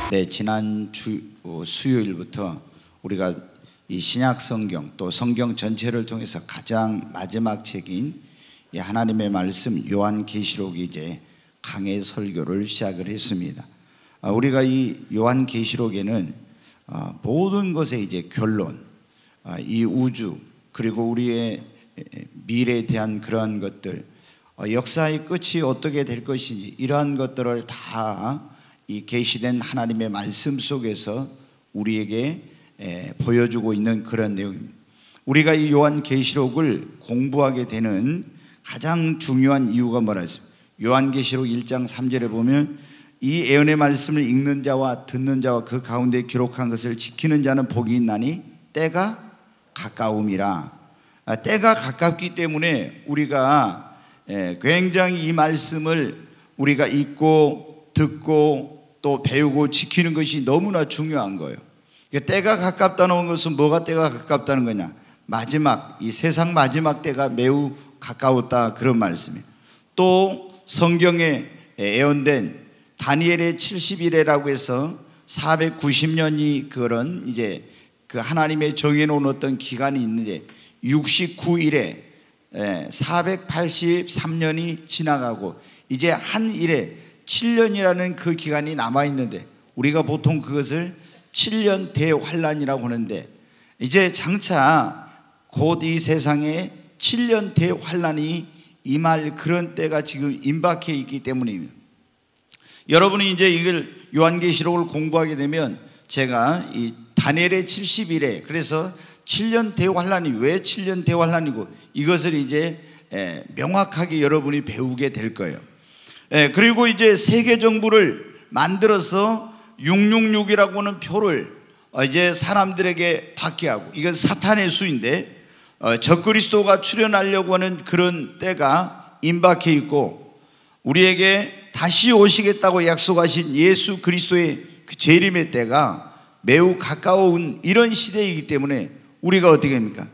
네, 지난 수요일부터 우리가 이 신약 성경 또 성경 전체를 통해서 가장 마지막 책인 이 하나님의 말씀 요한계시록이 이제 강해 설교를 시작을 했습니다. 우리가 이 요한계시록에는 모든 것의 이제 결론, 이 우주 그리고 우리의 미래에 대한 그러한 것들, 역사의 끝이 어떻게 될 것인지 이러한 것들을 다 이 계시된 하나님의 말씀 속에서 우리에게 보여주고 있는 그런 내용입니다. 우리가 이 요한계시록을 공부하게 되는 가장 중요한 이유가 뭐라 했습니까? 요한계시록 1장 3절에 보면 이 예언의 말씀을 읽는 자와 듣는 자와 그 가운데 기록한 것을 지키는 자는 복이 있나니 때가 가까움이라. 때가 가깝기 때문에 우리가 굉장히 이 말씀을 우리가 읽고 듣고 또 배우고 지키는 것이 너무나 중요한 거예요. 때가 가깝다는 것은 뭐가 때가 가깝다는 거냐? 마지막, 이 세상 마지막 때가 매우 가까웠다, 그런 말씀이에요. 또 성경에 예언된 다니엘의 70일에라고 해서 490년이 그런 이제 그 하나님의 정해놓은 어떤 기간이 있는데 69일에 483년이 지나가고 이제 한 일에 7년이라는 그 기간이 남아있는데 우리가 보통 그것을 7년 대환란이라고 하는데 이제 장차 곧 이 세상에 7년 대환란이 임할 그런 때가 지금 임박해 있기 때문입니다. 여러분이 이제 이걸 요한계시록을 공부하게 되면 제가 이 다니엘의 70일에 그래서 7년 대환란이 왜 7년 대환란이고 이것을 이제 명확하게 여러분이 배우게 될 거예요. 그리고 이제 세계 정부를 만들어서 666이라고 하는 표를 이제 사람들에게 받게 하고, 이건 사탄의 수인데 적그리스도가 출현하려고 하는 그런 때가 임박해 있고, 우리에게 다시 오시겠다고 약속하신 예수 그리스도의 그 재림의 때가 매우 가까운 이런 시대이기 때문에 우리가 어떻게 합니까?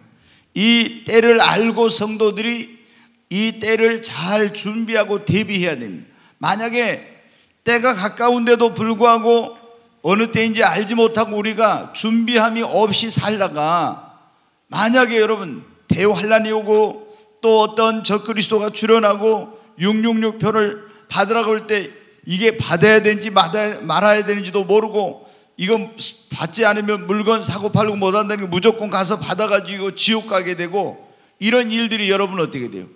이 때를 알고 성도들이 이 때를 잘 준비하고 대비해야 됩니다. 만약에 때가 가까운데도 불구하고 어느 때인지 알지 못하고 우리가 준비함이 없이 살다가 만약에 여러분 대환란이 오고 또 어떤 적그리스도가 출현하고 666표를 받으라고 할 때 이게 받아야 되는지 말아야 되는지도 모르고 이건 받지 않으면 물건 사고 팔고 못한다는 게 무조건 가서 받아가지고 지옥 가게 되고 이런 일들이 여러분 어떻게 돼요?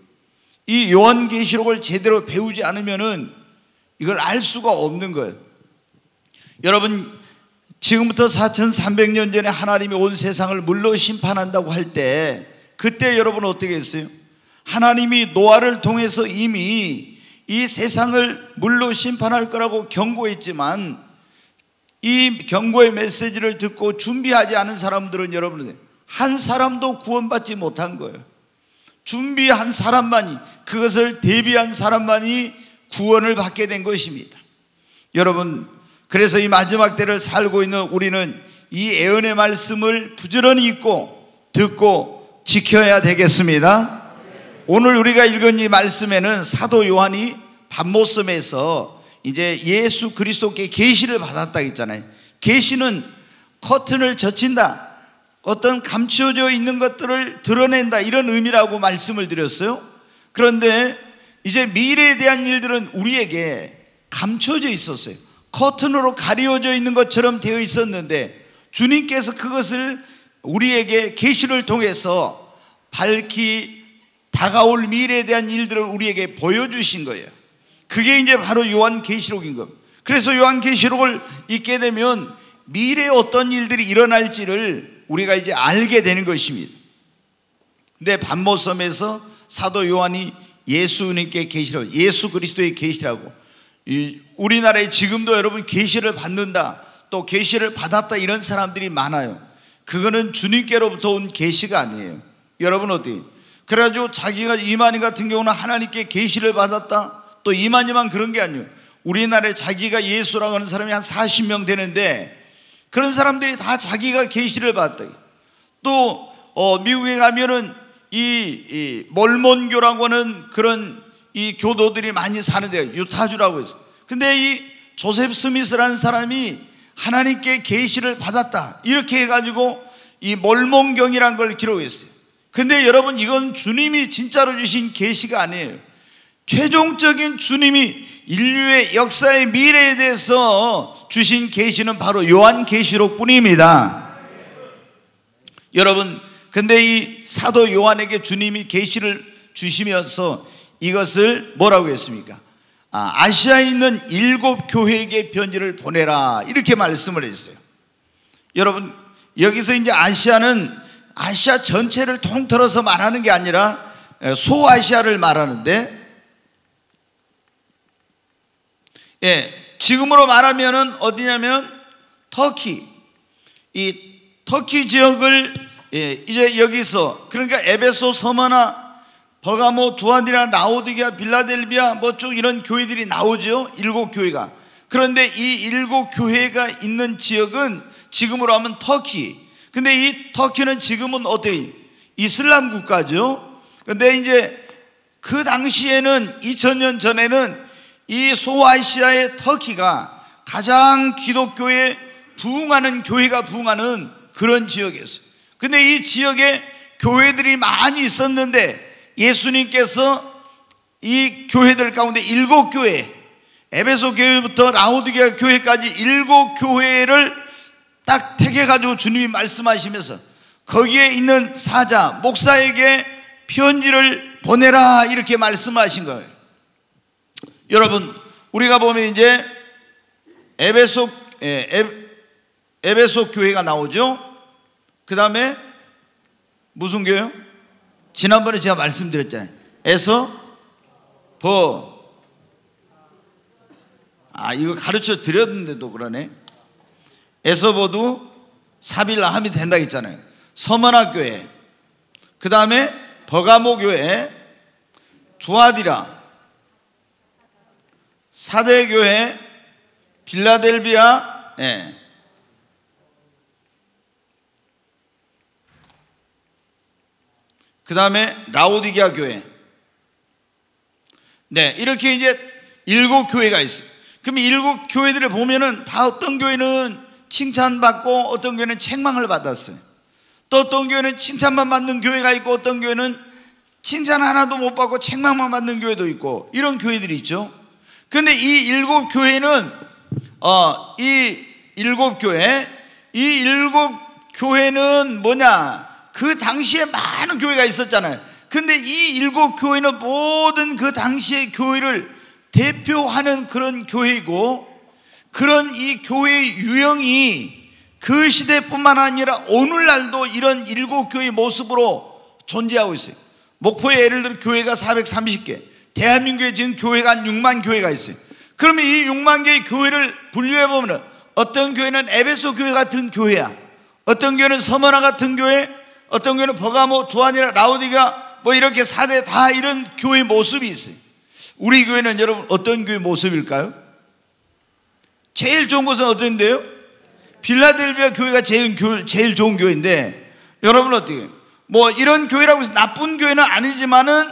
이 요한계시록을 제대로 배우지 않으면은 이걸 알 수가 없는 거예요. 여러분 지금부터 4300년 전에 하나님이 온 세상을 물로 심판한다고 할 때 그때 여러분 어떻게 했어요? 하나님이 노아를 통해서 이미 이 세상을 물로 심판할 거라고 경고했지만 이 경고의 메시지를 듣고 준비하지 않은 사람들은 여러분 한 사람도 구원받지 못한 거예요. 준비한 사람만이, 그것을 대비한 사람만이 구원을 받게 된 것입니다. 여러분, 그래서 이 마지막 때를 살고 있는 우리는 이 예언의 말씀을 부지런히 읽고 듣고 지켜야 되겠습니다. 오늘 우리가 읽은 이 말씀에는 사도 요한이 patmos섬에서 이제 예수 그리스도께 계시를 받았다 했잖아요. 계시는 커튼을 젖힌다, 어떤 감추어져 있는 것들을 드러낸다, 이런 의미라고 말씀을 드렸어요. 그런데 이제 미래에 대한 일들은 우리에게 감춰져 있었어요. 커튼으로 가려져 있는 것처럼 되어 있었는데 주님께서 그것을 우리에게 계시를 통해서 밝히 다가올 미래에 대한 일들을 우리에게 보여주신 거예요. 그게 이제 바로 요한계시록인 겁니다. 그래서 요한계시록을 읽게 되면 미래에 어떤 일들이 일어날지를 우리가 이제 알게 되는 것입니다. 근데 patmos섬에서 사도 요한이 예수님께 계시라고, 예수 그리스도의 계시라고, 우리나라에 지금도 여러분 계시를 받는다, 또 계시를 받았다 이런 사람들이 많아요. 그거는 주님께로부터 온 계시가 아니에요. 여러분 어때요? 그래가지고 자기가 이만희 같은 경우는 하나님께 계시를 받았다, 또 이만희만 그런 게 아니에요. 우리나라에 자기가 예수라고 하는 사람이 한 40명 되는데 그런 사람들이 다 자기가 계시를 받았다. 또 미국에 가면은 이 몰몬교라고 하는 그런 이 교도들이 많이 사는 데가 유타주라고 해서, 근데 이 조셉 스미스라는 사람이 하나님께 계시를 받았다, 이렇게 해가지고 이 몰몬경이란 걸 기록했어요. 근데 여러분, 이건 주님이 진짜로 주신 계시가 아니에요. 최종적인 주님이 인류의 역사의 미래에 대해서 주신 계시는 바로 요한계시록 뿐입니다. 여러분, 근데 이 사도 요한에게 주님이 계시를 주시면서 이것을 뭐라고 했습니까? 아시아에 있는 7 교회에게 편지를 보내라, 이렇게 말씀을 했어요. 여러분, 여기서 이제 아시아는 아시아 전체를 통틀어서 말하는 게 아니라 소아시아를 말하는데, 지금으로 말하면은 어디냐면 터키, 이 터키 지역을 이제 여기서, 그러니까 에베소, 서머나, 버가모, 두아디라, 라오디게아, 빌라델비아 뭐 쭉 이런 교회들이 나오죠. 7 교회가. 그런데 이 7 교회가 있는 지역은 지금으로 하면 터키. 근데 이 터키는 지금은 어때요? 이슬람 국가죠. 근데 이제 그 당시에는 2000년 전에는 이 소아시아의 터키가 가장 기독교에 부흥하는, 교회가 부흥하는 그런 지역이었어요. 근데 이 지역에 교회들이 많이 있었는데 예수님께서 이 교회들 가운데 7 교회, 에베소 교회부터 라오디게아 교회까지 7 교회를 딱 택해가지고 주님이 말씀하시면서 거기에 있는 사자, 목사에게 편지를 보내라, 이렇게 말씀하신 거예요. 여러분, 우리가 보면 이제 에베소 교회가 나오죠. 그 다음에 무슨 교회요? 지난번에 제가 말씀드렸잖아요. 이거 가르쳐 드렸는데도 그러네. 에서보도 사빌라 하면 된다 했잖아요. 서머나 교회, 그 다음에 버가모 교회, 두아디라, 사대 교회, 빌라델비아, 그 다음에 라오디게아 교회. 이렇게 이제 7 교회가 있어요. 그럼 7 교회들을 보면은 다 어떤 교회는 칭찬받고 어떤 교회는 책망을 받았어요. 또 어떤 교회는 칭찬만 받는 교회가 있고 어떤 교회는 칭찬 하나도 못 받고 책망만 받는 교회도 있고, 이런 교회들이 있죠. 그런데 이 7 교회는 이 7 교회는 뭐냐? 그 당시에 많은 교회가 있었잖아요. 근데 이 7 교회는 모든 그 당시의 교회를 대표하는 그런 교회이고, 그런 이 교회의 유형이 그 시대뿐만 아니라 오늘날도 이런 7 교회의 모습으로 존재하고 있어요. 목포에 예를 들어 교회가 430개, 대한민국에 지금 교회가 한 6만 교회가 있어요. 그러면 이 6만 개의 교회를 분류해 보면 어떤 교회는 에베소 교회 같은 교회야, 어떤 교회는 서머나 같은 교회, 어떤 교회는 버가모, 두아디라, 라오디가 뭐 이렇게 4대 다 이런 교회 모습이 있어요. 우리 교회는 여러분 어떤 교회 모습일까요? 제일 좋은 것은 어떤데요? 빌라델비아 교회가 제일 좋은 교회인데, 여러분 어떻게, 뭐 이런 교회라고 해서 나쁜 교회는 아니지만은,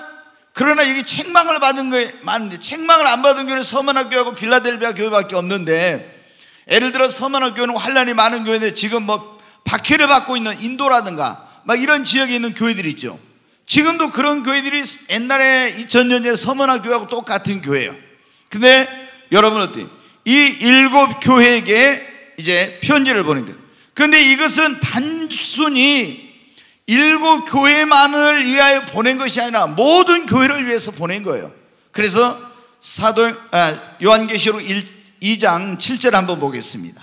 그러나 여기 책망을 받은 거에 많은데, 책망을 안 받은 교회는 서머나 교회하고 빌라델비아 교회밖에 없는데, 예를 들어 서머나 교회는 환란이 많은 교회인데 지금 뭐 박해를 받고 있는 인도라든가 막 이런 지역에 있는 교회들이 있죠. 지금도 그런 교회들이 옛날에 2000년 전에 서머나 교회하고 똑같은 교회예요. 근데 여러분 어때요? 이 7 교회에게 이제 편지를 보낸 거예요. 그런데 이것은 단순히 7 교회만을 위하여 보낸 것이 아니라 모든 교회를 위해서 보낸 거예요. 그래서 요한계시록 2장 7절 한번 보겠습니다.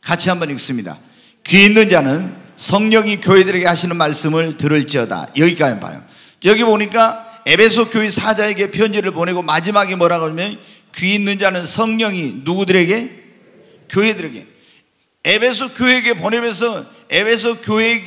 같이 한번 읽습니다. 귀 있는 자는 성령이 교회들에게 하시는 말씀을 들을지어다. 여기까지 봐요. 여기 보니까 에베소 교회 사자에게 편지를 보내고 마지막에 뭐라고 하면, 귀 있는 자는 성령이 누구들에게? 교회들에게. 에베소 교회에게 보내면서 에베소 교회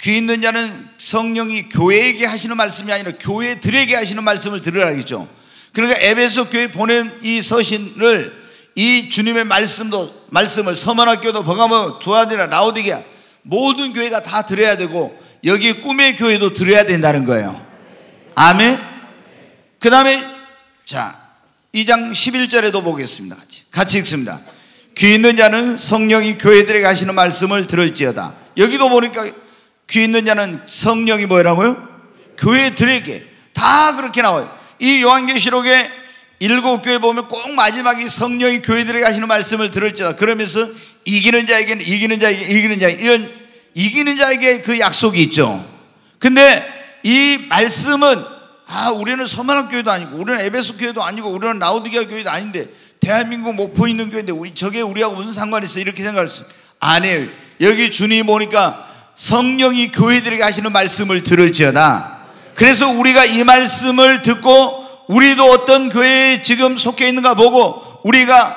귀 있는 자는 성령이 교회에게 하시는 말씀이 아니라 교회들에게 하시는 말씀을 들으라겠죠. 그러니까 에베소 교회에 보낸 이 서신을, 이 주님의 말씀을 서머나 교회도 버가모, 두아디라, 라오디게아 모든 교회가 다 들어야 되고, 여기 꿈의 교회도 들어야 된다는 거예요. 아멘. 그 다음에 2장 11절에도 보겠습니다. 같이. 같이 읽습니다. 귀 있는 자는 성령이 교회들에게 하시는 말씀을 들을지어다. 여기도 보니까 귀 있는 자는 성령이 뭐라고요? 교회들에게. 다 그렇게 나와요. 이 요한계시록에 7교회 보면 꼭 마지막에 성령이 교회들에게 하시는 말씀을 들을지어다. 그러면서 이기는 자에게는 이기는 자에게 이런 이기는 자에게 그 약속이 있죠. 근데 이 말씀은 우리는 서만학 교회도 아니고 우리는 에베소 교회도 아니고 우리는 라오디게아 교회도 아닌데 대한민국 목포 있는 교회인데 저게 우리하고 무슨 상관이 있어? 이렇게 생각했어요. 아니에요. 여기 주님이 보니까 성령이 교회들에게 하시는 말씀을 들을지어다. 그래서 우리가 이 말씀을 듣고 우리도 어떤 교회에 지금 속해 있는가 보고 우리가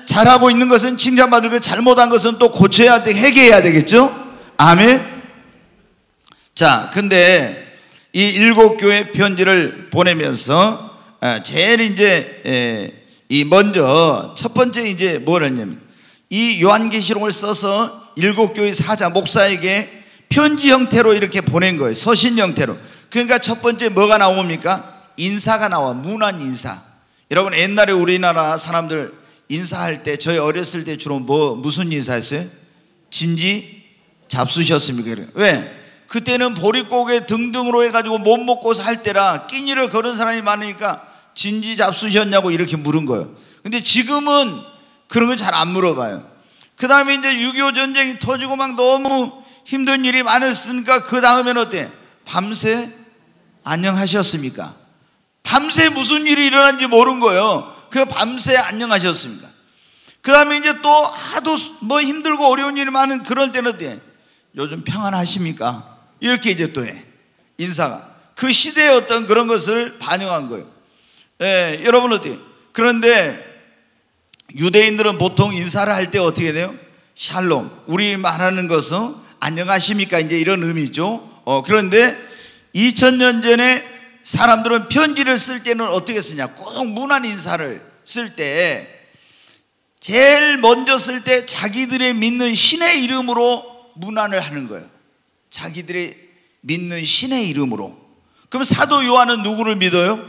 잘하고 있는 것은 칭찬받을 것, 잘못한 것은 또 고쳐야 돼, 회개해야 되겠죠? 아멘. 자, 근데 이 7교회 편지를 보내면서 제일 이제 먼저 첫 번째 이제 뭐랬냐면 이 요한계시록을 써서 7교회 사자 목사에게 편지 형태로 이렇게 보낸 거예요. 서신 형태로. 그러니까 첫 번째 뭐가 나옵니까? 인사가 나와. 문안 인사. 여러분 옛날에 우리나라 사람들 인사할 때 저희 어렸을 때 주로 무슨 인사했어요? 진지 잡수셨습니까? 왜? 그때는 보릿고개 등등으로 해가지고 못 먹고 살 때라 끼니를 거는 사람이 많으니까 진지 잡수셨냐고 이렇게 물은 거예요. 근데 지금은 그런 걸 잘 안 물어봐요. 그 다음에 이제 6.25 전쟁이 터지고 막 너무 힘든 일이 많았으니까 그 다음에는 어때? 밤새 안녕하셨습니까? 밤새 무슨 일이 일어난지 모르는 거예요. 그 밤새 안녕하셨습니까? 그 다음에 이제 또 하도 뭐 힘들고 어려운 일이 많은 그럴 때는 어때? 요즘 평안하십니까? 이렇게 이제 또 해. 인사가. 그 시대의 어떤 그런 것을 반영한 거예요. 예, 여러분 어때요? 그런데 유대인들은 보통 인사를 할 때 어떻게 돼요? 샬롬. 우리 말하는 것은 안녕하십니까? 이제 이런 의미죠. 그런데 2000년 전에 사람들은 편지를 쓸 때는 어떻게 쓰냐? 꼭 문안 인사를 쓸 때 제일 먼저 쓸 때 자기들의 믿는 신의 이름으로 문안을 하는 거예요. 자기들의 믿는 신의 이름으로. 그럼 사도 요한은 누구를 믿어요?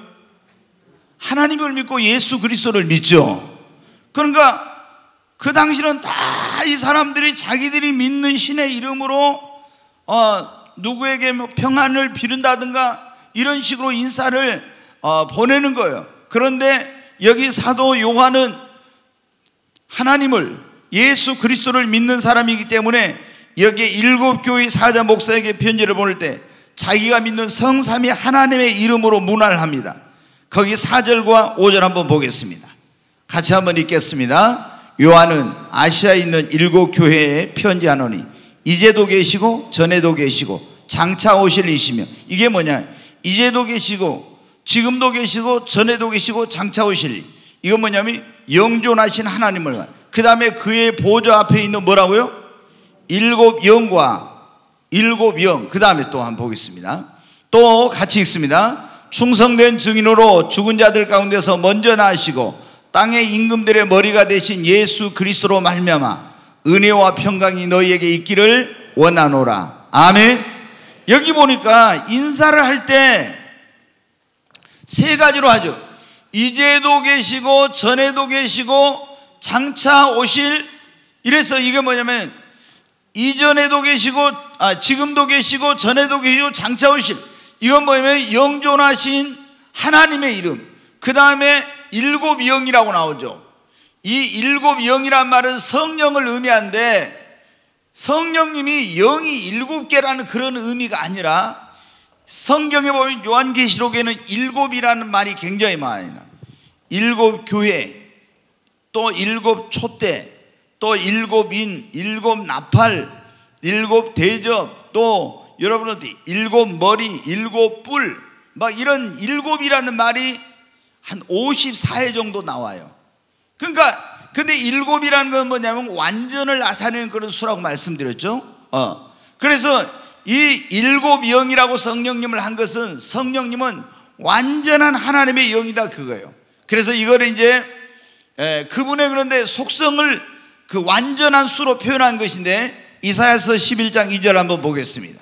하나님을 믿고 예수 그리스도를 믿죠. 그러니까 그 당시는 다 이 사람들이 자기들이 믿는 신의 이름으로 누구에게 뭐 평안을 비른다든가 이런 식으로 인사를 보내는 거예요. 그런데 여기 사도 요한은 하나님을 예수 그리스도를 믿는 사람이기 때문에 여기에 7교회 사자 목사에게 편지를 보낼 때 자기가 믿는 성삼위 하나님의 이름으로 문안을 합니다. 거기 4절과 5절 한번 보겠습니다. 같이 한번 읽겠습니다. 요한은 아시아에 있는 7교회에 편지하노니 이제도 계시고 전에도 계시고 장차 오실 이시며. 이게 뭐냐? 이제도 계시고 지금도 계시고 전에도 계시고 장차 오실 이. 이건 뭐냐면 영존하신 하나님을, 그 다음에 그의 보좌 앞에 있는 뭐라고요? 7영과 7영. 그 다음에 또 한번 보겠습니다. 또 같이 읽습니다. 충성된 증인으로 죽은 자들 가운데서 먼저 나으시고 땅의 임금들의 머리가 되신 예수 그리스도로 말미암아 은혜와 평강이 너희에게 있기를 원하노라. 아멘. 여기 보니까 인사를 할 때 세 가지로 하죠. 이제도 계시고 전에도 계시고 장차 오실. 이래서 이게 뭐냐면 이전에도 계시고 지금도 계시고 전에도 계시고 장차 오실. 이건 뭐냐면 영존하신 하나님의 이름. 그 다음에 7영이라고 나오죠. 이 7영이란 말은 성령을 의미하는데 성령님이 영이 7개라는 그런 의미가 아니라 성경에 보면 요한계시록에는 7이라는 말이 굉장히 많아요. 7교회, 또 7촛대, 또 7인, 7나팔, 7대접, 또 여러분들 7머리, 7뿔, 막 이런 7이라는 말이 한 54회 정도 나와요. 그러니까 근데 7이라는 건 뭐냐면 완전을 나타내는 그런 수라고 말씀드렸죠. 그래서 이 7영이라고 성령님을 한 것은 성령님은 완전한 하나님의 영이다 그거예요. 그래서 이거를 이제 그분의 그런데 속성을 그 완전한 수로 표현한 것인데 이사야서 11장 2절 한번 보겠습니다.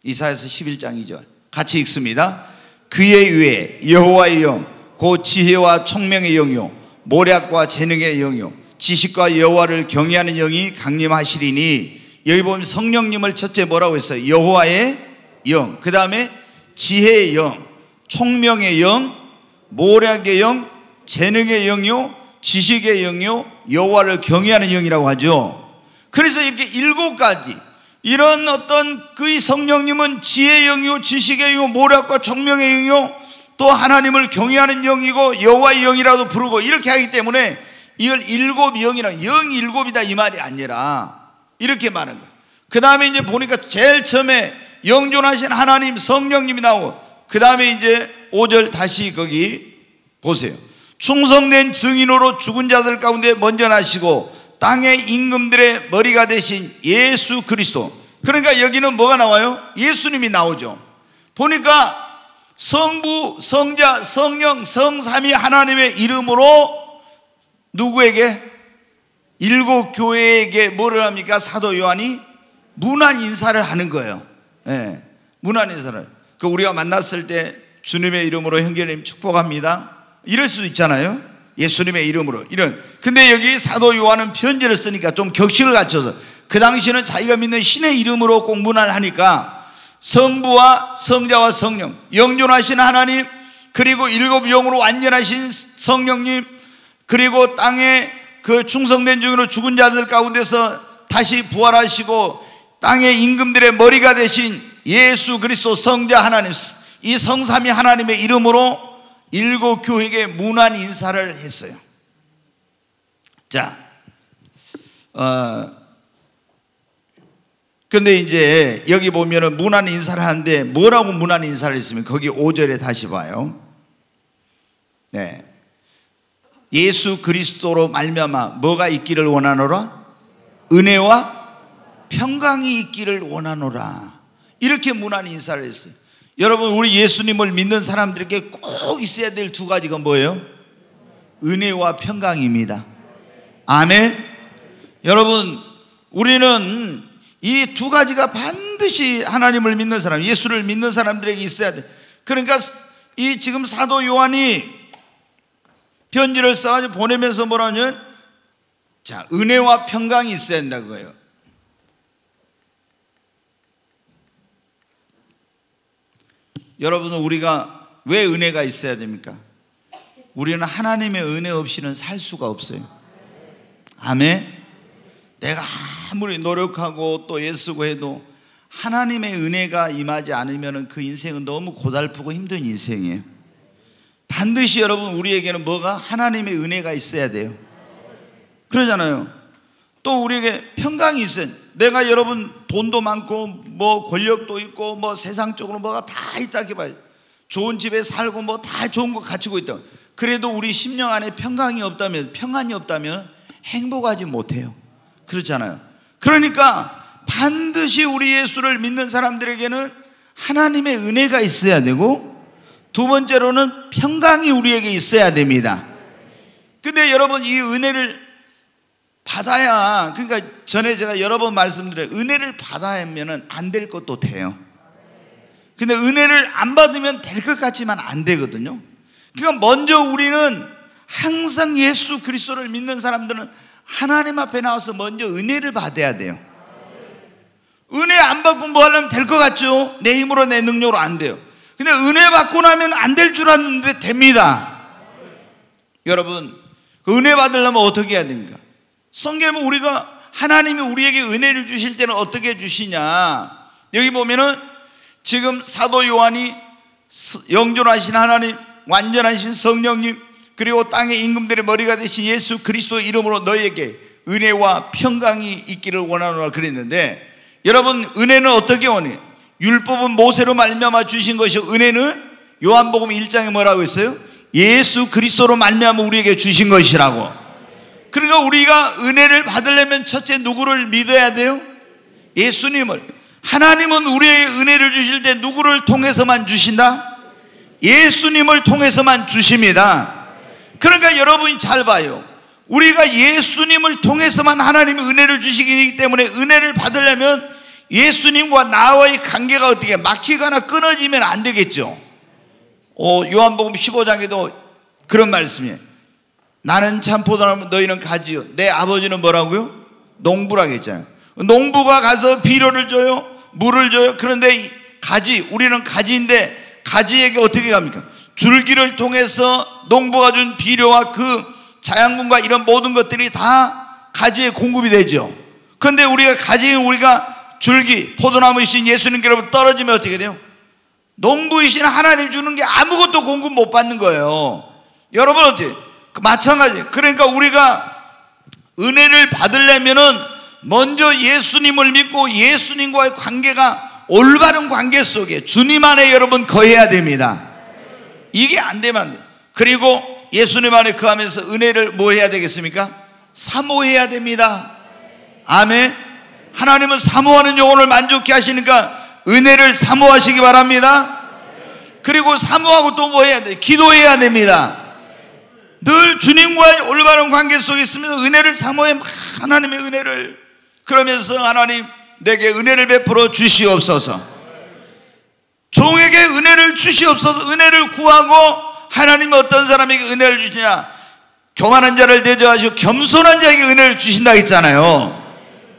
이사야서 11장 2절 같이 읽습니다. 그의 위에 여호와의 영 곧 지혜와 총명의 영이요 모략과 재능의 영이요 지식과 여호와를 경외하는 영이 강림하시리니. 여기 보면 성령님을 첫째 뭐라고 했어요? 여호와의 영, 그 다음에 지혜의 영, 총명의 영, 모략의 영, 재능의 영이요 지식의 영이요 여호와를 경외하는 영이라고 하죠. 그래서 이렇게 7가지 이런 어떤 그의 성령님은 지혜의 영이요 지식의 영이요 모략과 총명의 영이요 또 하나님을 경외하는 영이고 여호와의 영이라도 부르고 이렇게 하기 때문에 이걸 7영이라 영이 7이다 이 말이 아니라 이렇게 말하는 거예요. 그 다음에 이제 보니까 제일 처음에 영존하신 하나님 성령님이 나오고 그 다음에 이제 5절 다시 거기 보세요. 충성된 증인으로 죽은 자들 가운데 먼저 나시고 땅의 임금들의 머리가 되신 예수 그리스도. 그러니까 여기는 뭐가 나와요? 예수님이 나오죠. 보니까 성부, 성자, 성령, 성삼위 하나님의 이름으로 누구에게? 7교회에게 뭐를 합니까? 사도 요한이 문안 인사를 하는 거예요. 네, 문안 인사를. 우리가 만났을 때 주님의 이름으로 형제님 축복합니다 이럴 수도 있잖아요. 예수님의 이름으로 이런. 근데 여기 사도 요한은 편지를 쓰니까 좀 격식을 갖춰서 그 당시에는 자기가 믿는 신의 이름으로 꼭 문안을 하니까 성부와 성자와 성령, 영존하신 하나님, 그리고 7영으로 완전하신 성령님, 그리고 땅에 그 충성된 중으로 죽은 자들 가운데서 다시 부활하시고 땅의 임금들의 머리가 되신 예수 그리스도 성자 하나님, 이 성삼위 하나님의 이름으로 7교회에게 문안 인사를 했어요. 자, 근데 이제 여기 보면은 문안 인사를 하는데 뭐라고 문안 인사를 했으면 거기 5절에 다시 봐요. 네. 예수 그리스도로 말미암아 뭐가 있기를 원하노라? 은혜와 평강이 있기를 원하노라. 이렇게 문안 인사를 했어요. 여러분, 우리 예수님을 믿는 사람들에게 꼭 있어야 될 2가지가 뭐예요? 은혜와 평강입니다. 아멘. 여러분, 우리는 이 2가지가 반드시 하나님을 믿는 사람, 예수를 믿는 사람들에게 있어야 돼. 그러니까 이 지금 사도 요한이 편지를 써가지고 보내면서 뭐라 하냐면, 자, 은혜와 평강이 있어야 된다는 거예요. 여러분, 우리가 왜 은혜가 있어야 됩니까? 우리는 하나님의 은혜 없이는 살 수가 없어요. 아멘. 내가 아무리 노력하고 또 애쓰고 해도 하나님의 은혜가 임하지 않으면 그 인생은 너무 고달프고 힘든 인생이에요. 반드시 여러분, 우리에게는 뭐가? 하나님의 은혜가 있어야 돼요. 그러잖아요. 또 우리에게 평강이 있어요. 내가 여러분 돈도 많고 뭐 권력도 있고 뭐 세상적으로 뭐가 다 있다 이렇게 봐요. 좋은 집에 살고 뭐 다 좋은 거 갖추고 있다. 그래도 우리 심령 안에 평강이 없다면, 평안이 없다면 행복하지 못해요. 그렇잖아요. 그러니까 반드시 우리 예수를 믿는 사람들에게는 하나님의 은혜가 있어야 되고, 2번째로는 평강이 우리에게 있어야 됩니다. 근데 여러분, 이 은혜를 받아야, 그러니까 전에 제가 여러 번 말씀드려요. 은혜를 받아야면 안 될 것도 돼요. 근데 은혜를 안 받으면 될 것 같지만 안 되거든요. 그러니까 먼저 우리는 항상 예수 그리스도를 믿는 사람들은 하나님 앞에 나와서 먼저 은혜를 받아야 돼요. 은혜 안 받고 뭐 하려면 될 것 같죠? 내 힘으로 내 능력으로 안 돼요. 근데 은혜 받고 나면 안 될 줄 알았는데 됩니다. 여러분, 그 은혜 받으려면 어떻게 해야 됩니까? 성경에 우리가 하나님이 우리에게 은혜를 주실 때는 어떻게 주시냐? 여기 보면은 지금 사도 요한이 영존하신 하나님, 완전하신 성령님, 그리고 땅의 임금들의 머리가 되신 예수 그리스도 이름으로 너희에게 은혜와 평강이 있기를 원하노라 그랬는데, 여러분, 은혜는 어떻게 오니? 율법은 모세로 말미암아 주신 것이요, 은혜는 요한복음 1장에 뭐라고 했어요? 예수 그리스도로 말미암아 우리에게 주신 것이라고. 그러니까 우리가 은혜를 받으려면 첫째 누구를 믿어야 돼요? 예수님을. 하나님은 우리에게 은혜를 주실 때 누구를 통해서만 주신다? 예수님을 통해서만 주십니다. 그러니까 여러분이 잘 봐요. 우리가 예수님을 통해서만 하나님이 은혜를 주시기 때문에 은혜를 받으려면 예수님과 나와의 관계가 어떻게 막히거나 끊어지면 안 되겠죠. 요한복음 15장에도 그런 말씀이에요. 나는 참 포도나무, 너희는 가지요. 내 아버지는 뭐라고요? 농부라고 했잖아요. 농부가 가서 비료를 줘요, 물을 줘요. 그런데 이 가지, 우리는 가지인데 가지에게 어떻게 갑니까? 줄기를 통해서 농부가 준 비료와 그 자양분과 이런 모든 것들이 다 가지에 공급이 되죠. 그런데 우리가 우리가 줄기, 포도나무이신 예수님께로부터 떨어지면 어떻게 돼요? 농부이신 하나님 주는 게 아무것도 공급 못 받는 거예요. 여러분 어때요? 마찬가지. 그러니까 우리가 은혜를 받으려면은 먼저 예수님을 믿고 예수님과의 관계가 올바른 관계 속에 주님 안에 여러분 거해야 됩니다. 이게 안 되면 안 돼요. 그리고 예수님 안에 거하면서 은혜를 뭐 해야 되겠습니까? 사모해야 됩니다. 아멘. 하나님은 사모하는 영혼을 만족케 하시니까 은혜를 사모하시기 바랍니다. 그리고 사모하고 또 뭐 해야 돼요? 기도해야 됩니다. 늘 주님과의 올바른 관계 속에 있으면서 은혜를 사모해. 하나님의 은혜를, 그러면서 하나님 내게 은혜를 베풀어 주시옵소서. 종에게 은혜를 주시옵소서. 은혜를 구하고, 하나님은 어떤 사람에게 은혜를 주시냐? 교만한 자를 대접하시고 겸손한 자에게 은혜를 주신다 했잖아요.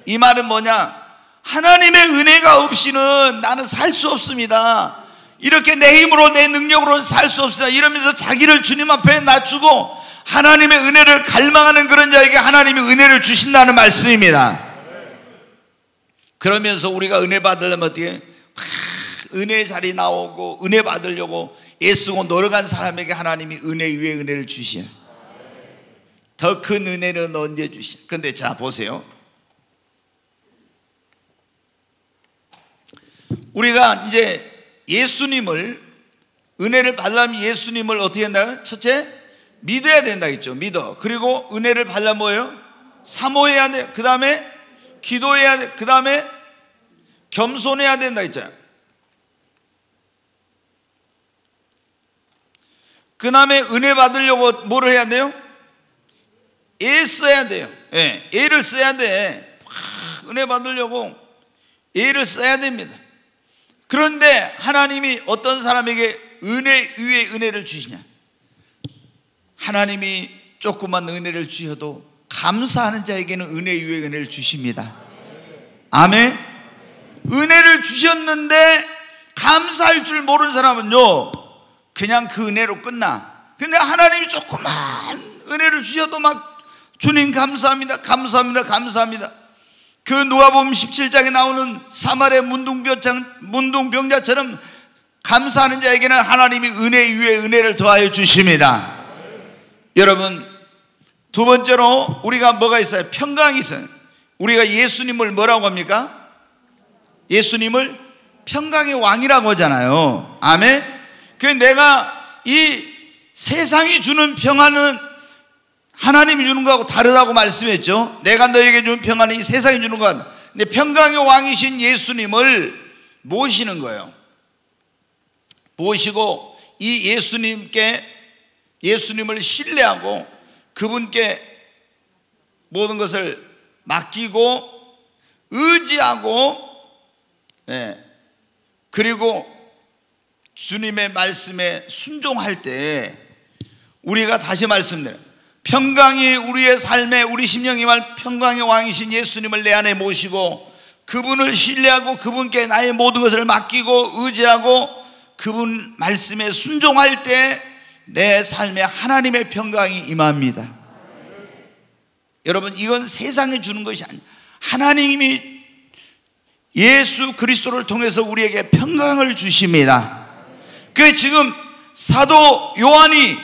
이 말은 뭐냐? 하나님의 은혜가 없이는 나는 살 수 없습니다. 이렇게 내 힘으로 내 능력으로는 살 수 없습니다. 이러면서 자기를 주님 앞에 낮추고 하나님의 은혜를 갈망하는 그런 자에게 하나님이 은혜를 주신다는 말씀입니다. 그러면서 우리가 은혜 받으려면 어떻게? 은혜 자리 나오고 은혜 받으려고 애쓰고 노력한 사람에게 하나님이 은혜 위에 은혜를 주시야. 더 큰 은혜는 언제 주시냐? 근데 자 보세요. 우리가 이제 예수님을, 은혜를 받으려면 예수님을 어떻게 한다? 첫째, 믿어야 된다 했죠. 믿어. 그리고 은혜를 받으려면 뭐예요? 사모해야 돼. 그 다음에 기도해야 돼. 그 다음에 겸손해야 된다 했잖아요. 그 다음에 은혜 받으려고 뭐를 해야 돼요? 애 써야 돼요. 예, 애를 써야 돼. 은혜 받으려고 애를 써야 됩니다. 그런데 하나님이 어떤 사람에게 은혜 위에 은혜를 주시냐? 하나님이 조그만 은혜를 주셔도 감사하는 자에게는 은혜 위에 은혜를 주십니다. 아멘. 은혜를 주셨는데 감사할 줄 모르는 사람은요, 그냥 그 은혜로 끝나. 근데 하나님이 조그만 은혜를 주셔도 막 주님 감사합니다, 감사합니다, 감사합니다. 그 누가복음 17장에 나오는 사마리아 문둥병자처럼 감사하는 자에게는 하나님이 은혜 위에 은혜를 더하여 주십니다. 여러분, 두 번째로 우리가 뭐가 있어요? 평강이 있어요. 우리가 예수님을 뭐라고 합니까? 예수님을 평강의 왕이라고 하잖아요. 아멘. 그래서 내가 이 세상이 주는 평안은 하나님이 주는 거하고 다르다고 말씀했죠. 내가 너에게 주는 평안은 이 세상이 주는 것 같다. 근데 평강의 왕이신 예수님을 모시는 거예요. 모시고 이 예수님을 신뢰하고 그분께 모든 것을 맡기고 의지하고, 그리고 주님의 말씀에 순종할 때 우리가 다시 말씀드려요. 평강이 우리의 삶에, 우리 심령이 말 평강의 왕이신 예수님을 내 안에 모시고 그분을 신뢰하고 그분께 나의 모든 것을 맡기고 의지하고 그분 말씀에 순종할 때 내 삶에 하나님의 평강이 임합니다. 여러분, 이건 세상이 주는 것이 아니에요. 하나님이 예수 그리스도를 통해서 우리에게 평강을 주십니다. 그 지금 사도 요한이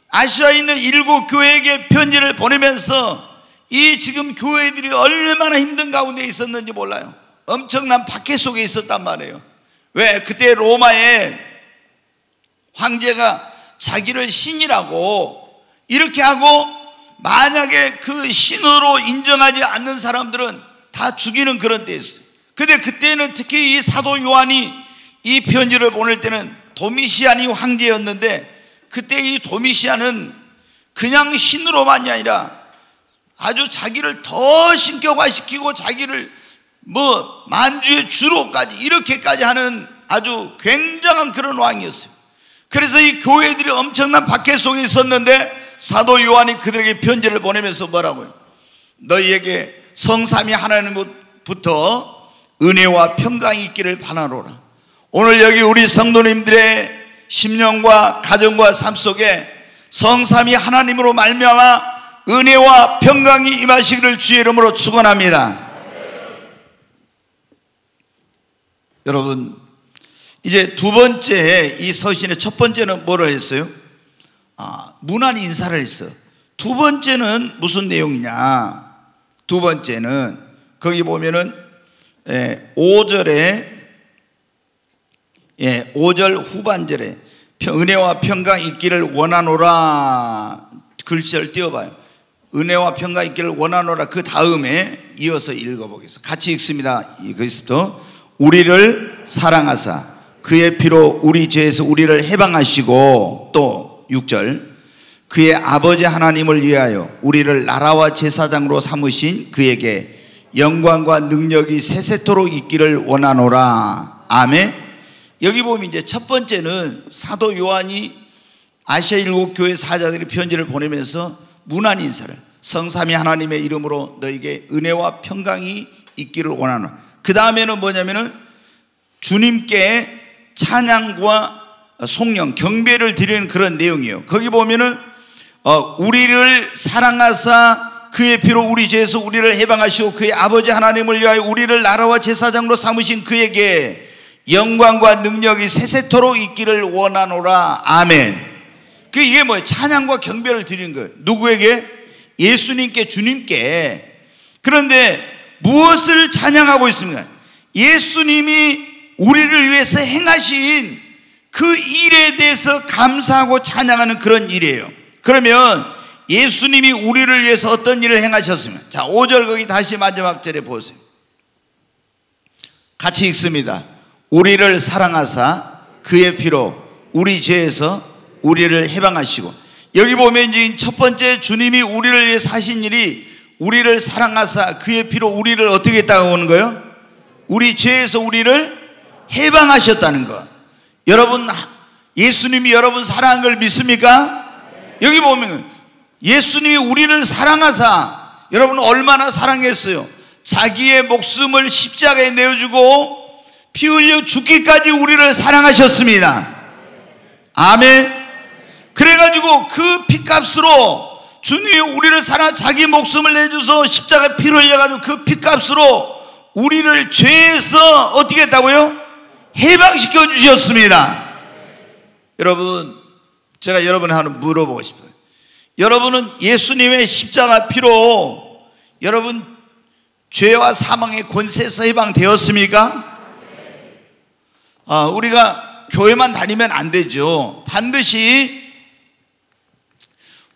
아시아에 있는 7 교회에게 편지를 보내면서 이 지금 교회들이 얼마나 힘든 가운데 있었는지 몰라요. 엄청난 박해 속에 있었단 말이에요. 왜? 그때 로마의 황제가 자기를 신이라고 이렇게 하고, 만약에 그 신으로 인정하지 않는 사람들은 다 죽이는 그런 때였어요. 근데 그때는 특히 이 사도 요한이 이 편지를 보낼 때는 도미시안이 황제였는데, 그때 이 도미시안은 그냥 신으로만이 아니라 아주 자기를 더 신격화시키고 자기를 만주의 주로까지 이렇게까지 하는 아주 굉장한 그런 왕이었어요. 그래서 이 교회들이 엄청난 박해 속에 있었는데 사도 요한이 그들에게 편지를 보내면서 뭐라고요? 너희에게 성삼위 하나님부터 은혜와 평강이 있기를 바라노라. 오늘 여기 우리 성도님들의 심령과 가정과 삶 속에 성삼위 하나님으로 말미암아 은혜와 평강이 임하시기를 주의 이름으로 축원합니다. 여러분, 이제 두 번째 이 서신의 첫 번째는 뭐를 했어요? 문안 인사를 했어요. 두 번째는 무슨 내용이냐? 두 번째는 거기 보면은 5절 후반절에 은혜와 평강 있기를 원하노라. 글씨를 띄워봐요. 은혜와 평강 있기를 원하노라. 그 다음에 이어서 읽어보겠습니다. 같이 읽습니다. 거기서부터 우리를 사랑하사 그의 피로 우리 죄에서 우리를 해방하시고, 또 6절 그의 아버지 하나님을 위하여 우리를 나라와 제사장으로 삼으신 그에게 영광과 능력이 세세토록 있기를 원하노라. 아멘. 여기 보면 이제 첫 번째는 사도 요한이 아시아 일곱 교회 사자들이 편지를 보내면서 문안 인사를, 성삼위 하나님의 이름으로 너에게 은혜와 평강이 있기를 원하노라. 그 다음에는 뭐냐면은 주님께 찬양과 송영, 경배를 드리는 그런 내용이에요. 거기 보면은 우리를 사랑하사 그의 피로 우리 죄에서 우리를 해방하시고 그의 아버지 하나님을 위하여 우리를 나라와 제사장으로 삼으신 그에게 영광과 능력이 세세토록 있기를 원하노라. 아멘. 이게 뭐예요? 찬양과 경배를 드리는 거예요. 누구에게? 예수님께, 주님께. 그런데 무엇을 찬양하고 있습니까? 예수님이 우리를 위해서 행하신 그 일에 대해서 감사하고 찬양하는 그런 일이에요. 그러면 예수님이 우리를 위해서 어떤 일을 행하셨으면, 자 5절 거기 다시 마지막 절에 보세요. 같이 읽습니다. 우리를 사랑하사 그의 피로 우리 죄에서 우리를 해방하시고, 여기 보면 이제 첫 번째 주님이 우리를 위해서 하신 일이 우리를 사랑하사 그의 피로 우리를 어떻게 했다고 하는 거예요? 우리 죄에서 우리를 해방하셨다는 것. 여러분, 예수님이 여러분 사랑한 걸 믿습니까? 여기 보면 예수님이 우리를 사랑하사, 여러분 얼마나 사랑했어요? 자기의 목숨을 십자가에 내어주고 피 흘려 죽기까지 우리를 사랑하셨습니다. 아멘. 그래가지고 그 피값으로 주님이 우리를 사랑, 자기 목숨을 내줘서 십자가에 피를 흘려가지고 그 피값으로 우리를 죄에서 어떻게 했다고요? 해방시켜 주셨습니다. 여러분, 제가 여러분한테 하나 물어보고 싶어요. 여러분은 예수님의 십자가 피로 여러분 죄와 사망의 권세에서 해방되었습니까? 우리가 교회만 다니면 안 되죠. 반드시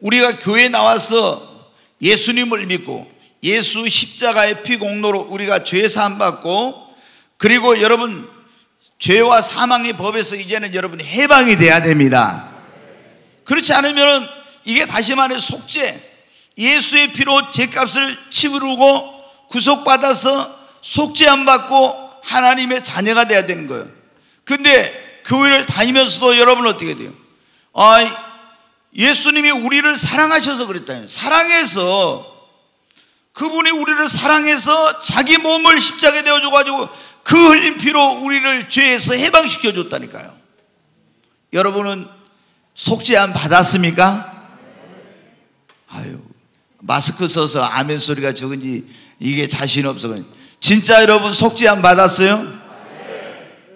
우리가 교회에 나와서 예수님을 믿고 예수 십자가의 피 공로로 우리가 죄 사함 받고, 그리고 여러분 죄와 사망의 법에서 이제는 여러분이 해방이 돼야 됩니다. 그렇지 않으면 이게 다시 말해 속죄, 예수의 피로 죄값을 치르고 구속받아서 속죄함 받고 하나님의 자녀가 돼야 되는 거예요. 근데 교회를 다니면서도 여러분 어떻게 돼요? 예수님이 우리를 사랑하셔서 그랬다요. 사랑해서, 그분이 우리를 사랑해서 자기 몸을 십자가에 내어줘가지고 그 흘린 피로 우리를 죄에서 해방시켜 줬다니까요. 여러분은 속죄함 받았습니까? 아유, 마스크 써서 아멘 소리가 적은지 이게 자신 없어. 진짜 여러분 속죄함 받았어요?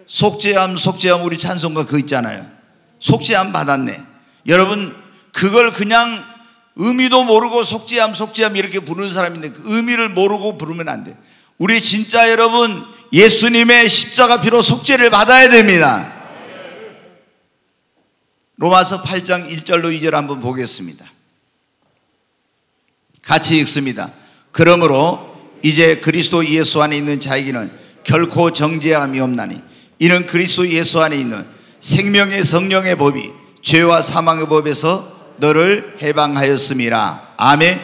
속죄함 우리 찬송가 그거 있잖아요. 속죄함 받았네. 여러분 그걸 그냥 의미도 모르고 속죄함 이렇게 부르는 사람인데 그 의미를 모르고 부르면 안 돼. 우리 진짜 여러분 예수님의 십자가 피로 속죄를 받아야 됩니다. 로마서 8장 1절로 2절 한번 보겠습니다. 같이 읽습니다. 그러므로 이제 그리스도 예수 안에 있는 자에게는 결코 정죄함이 없나니 이는 그리스도 예수 안에 있는 생명의 성령의 법이 죄와 사망의 법에서 너를 해방하였음이라. 아멘.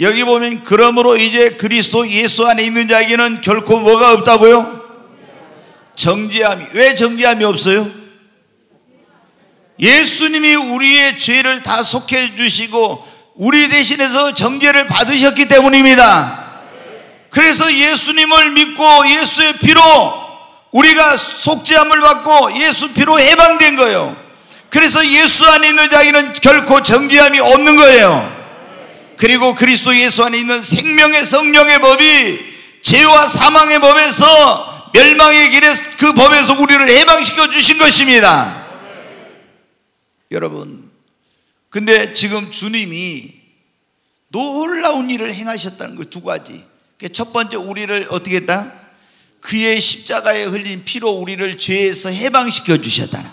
여기 보면 그러므로 이제 그리스도 예수 안에 있는 자에게는 결코 뭐가 없다고요? 정죄함이. 왜 정죄함이 없어요? 예수님이 우리의 죄를 다 속해 주시고 우리 대신해서 정죄를 받으셨기 때문입니다. 그래서 예수님을 믿고 예수의 피로 우리가 속죄함을 받고 예수 피로 해방된 거예요. 그래서 예수 안에 있는 자에게는 결코 정죄함이 없는 거예요. 그리고 그리스도 예수 안에 있는 생명의 성령의 법이 죄와 사망의 법에서 멸망의 길에 그 법에서 우리를 해방시켜 주신 것입니다. 여러분, 근데 지금 주님이 놀라운 일을 행하셨다는 거 두 가지. 첫 번째, 우리를 어떻게 했다? 그의 십자가에 흘린 피로 우리를 죄에서 해방시켜 주셨다는.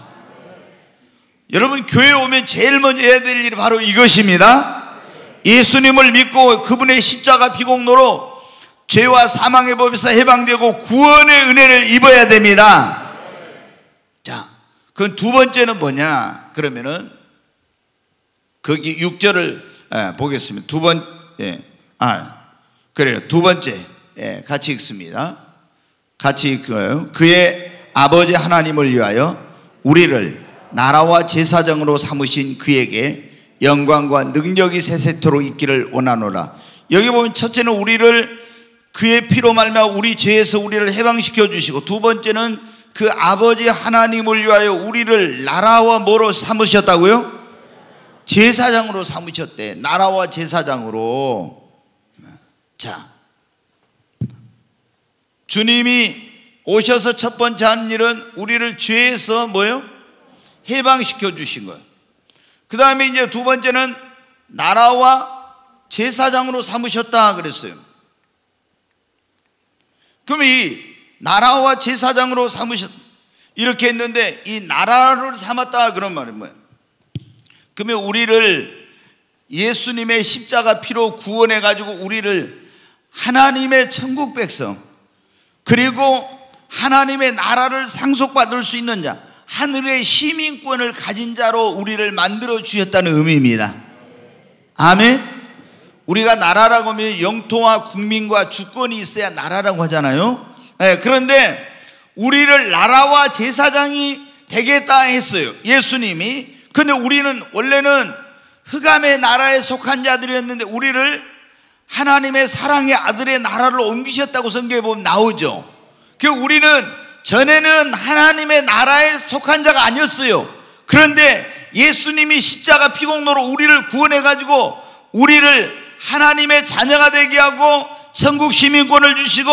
여러분, 교회 오면 제일 먼저 해야 될 일이 바로 이것입니다. 예수님을 믿고 그분의 십자가 피공로로 죄와 사망의 법에서 해방되고 구원의 은혜를 입어야 됩니다. 자, 그 두 번째는 뭐냐? 그러면은 거기 6절을 보겠습니다. 그래요. 두 번째, 같이 읽습니다. 같이 읽어요. 그의 아버지 하나님을 위하여 우리를 나라와 제사장으로 삼으신 그에게 영광과 능력이 세세토록 있기를 원하노라. 여기 보면 첫째는 우리를 그의 피로 말미암아 우리 죄에서 우리를 해방시켜 주시고, 두 번째는 그 아버지 하나님을 위하여 우리를 나라와 뭐로 삼으셨다고요? 제사장으로 삼으셨대. 나라와 제사장으로. 자, 주님이 오셔서 첫 번째 하는 일은 우리를 죄에서 뭐예요? 해방시켜 주신 거예요. 그 다음에 이제 두 번째는 나라와 제사장으로 삼으셨다 그랬어요. 그럼 이 나라와 제사장으로 삼으셨, 이렇게 했는데 이 나라를 삼았다 그런 말은 뭐예요? 그러면 우리를 예수님의 십자가 피로 구원해 가지고 우리를 하나님의 천국 백성, 그리고 하나님의 나라를 상속받을 수 있는 자, 하늘의 시민권을 가진 자로 우리를 만들어 주셨다는 의미입니다. 아멘. 우리가 나라라고 하면 영토와 국민과 주권이 있어야 나라라고 하잖아요. 그런데 우리를 나라와 제사장이 되겠다 했어요, 예수님이. 근데 우리는 원래는 흑암의 나라에 속한 자들이었는데 우리를 하나님의 사랑의 아들의 나라로 옮기셨다고 성경에 보면 나오죠. 그 우리는 전에는 하나님의 나라에 속한 자가 아니었어요. 그런데 예수님이 십자가 피공로로 우리를 구원해 가지고 우리를 하나님의 자녀가 되게 하고 천국 시민권을 주시고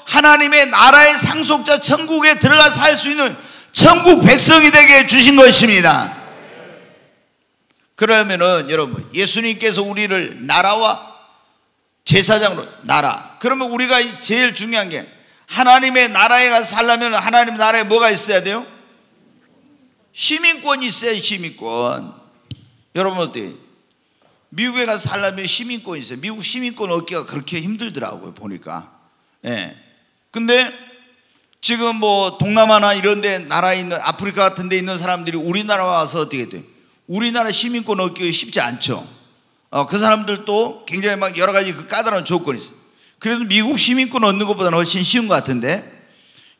하나님의 나라의 상속자, 천국에 들어가 살 수 있는 천국 백성이 되게 주신 것입니다. 그러면은 여러분, 예수님께서 우리를 나라와 제사장으로, 나라, 그러면 우리가 제일 중요한 게 하나님의 나라에 가서 살려면 하나님 나라에 뭐가 있어야 돼요? 시민권이 있어야 시민권. 여러분 어때요? 미국에 가서 살려면 시민권이 있어요. 미국 시민권 얻기가 그렇게 힘들더라고요, 보니까. 근데 지금 뭐 동남아나 이런 데 나라에 있는, 아프리카 같은 데 있는 사람들이 우리나라 와서 어떻게 돼요? 우리나라 시민권 얻기가 쉽지 않죠. 그 사람들도 굉장히 막 여러 가지 그 까다로운 조건이 있어요. 그래도 미국 시민권 얻는 것보다는 훨씬 쉬운 것 같은데,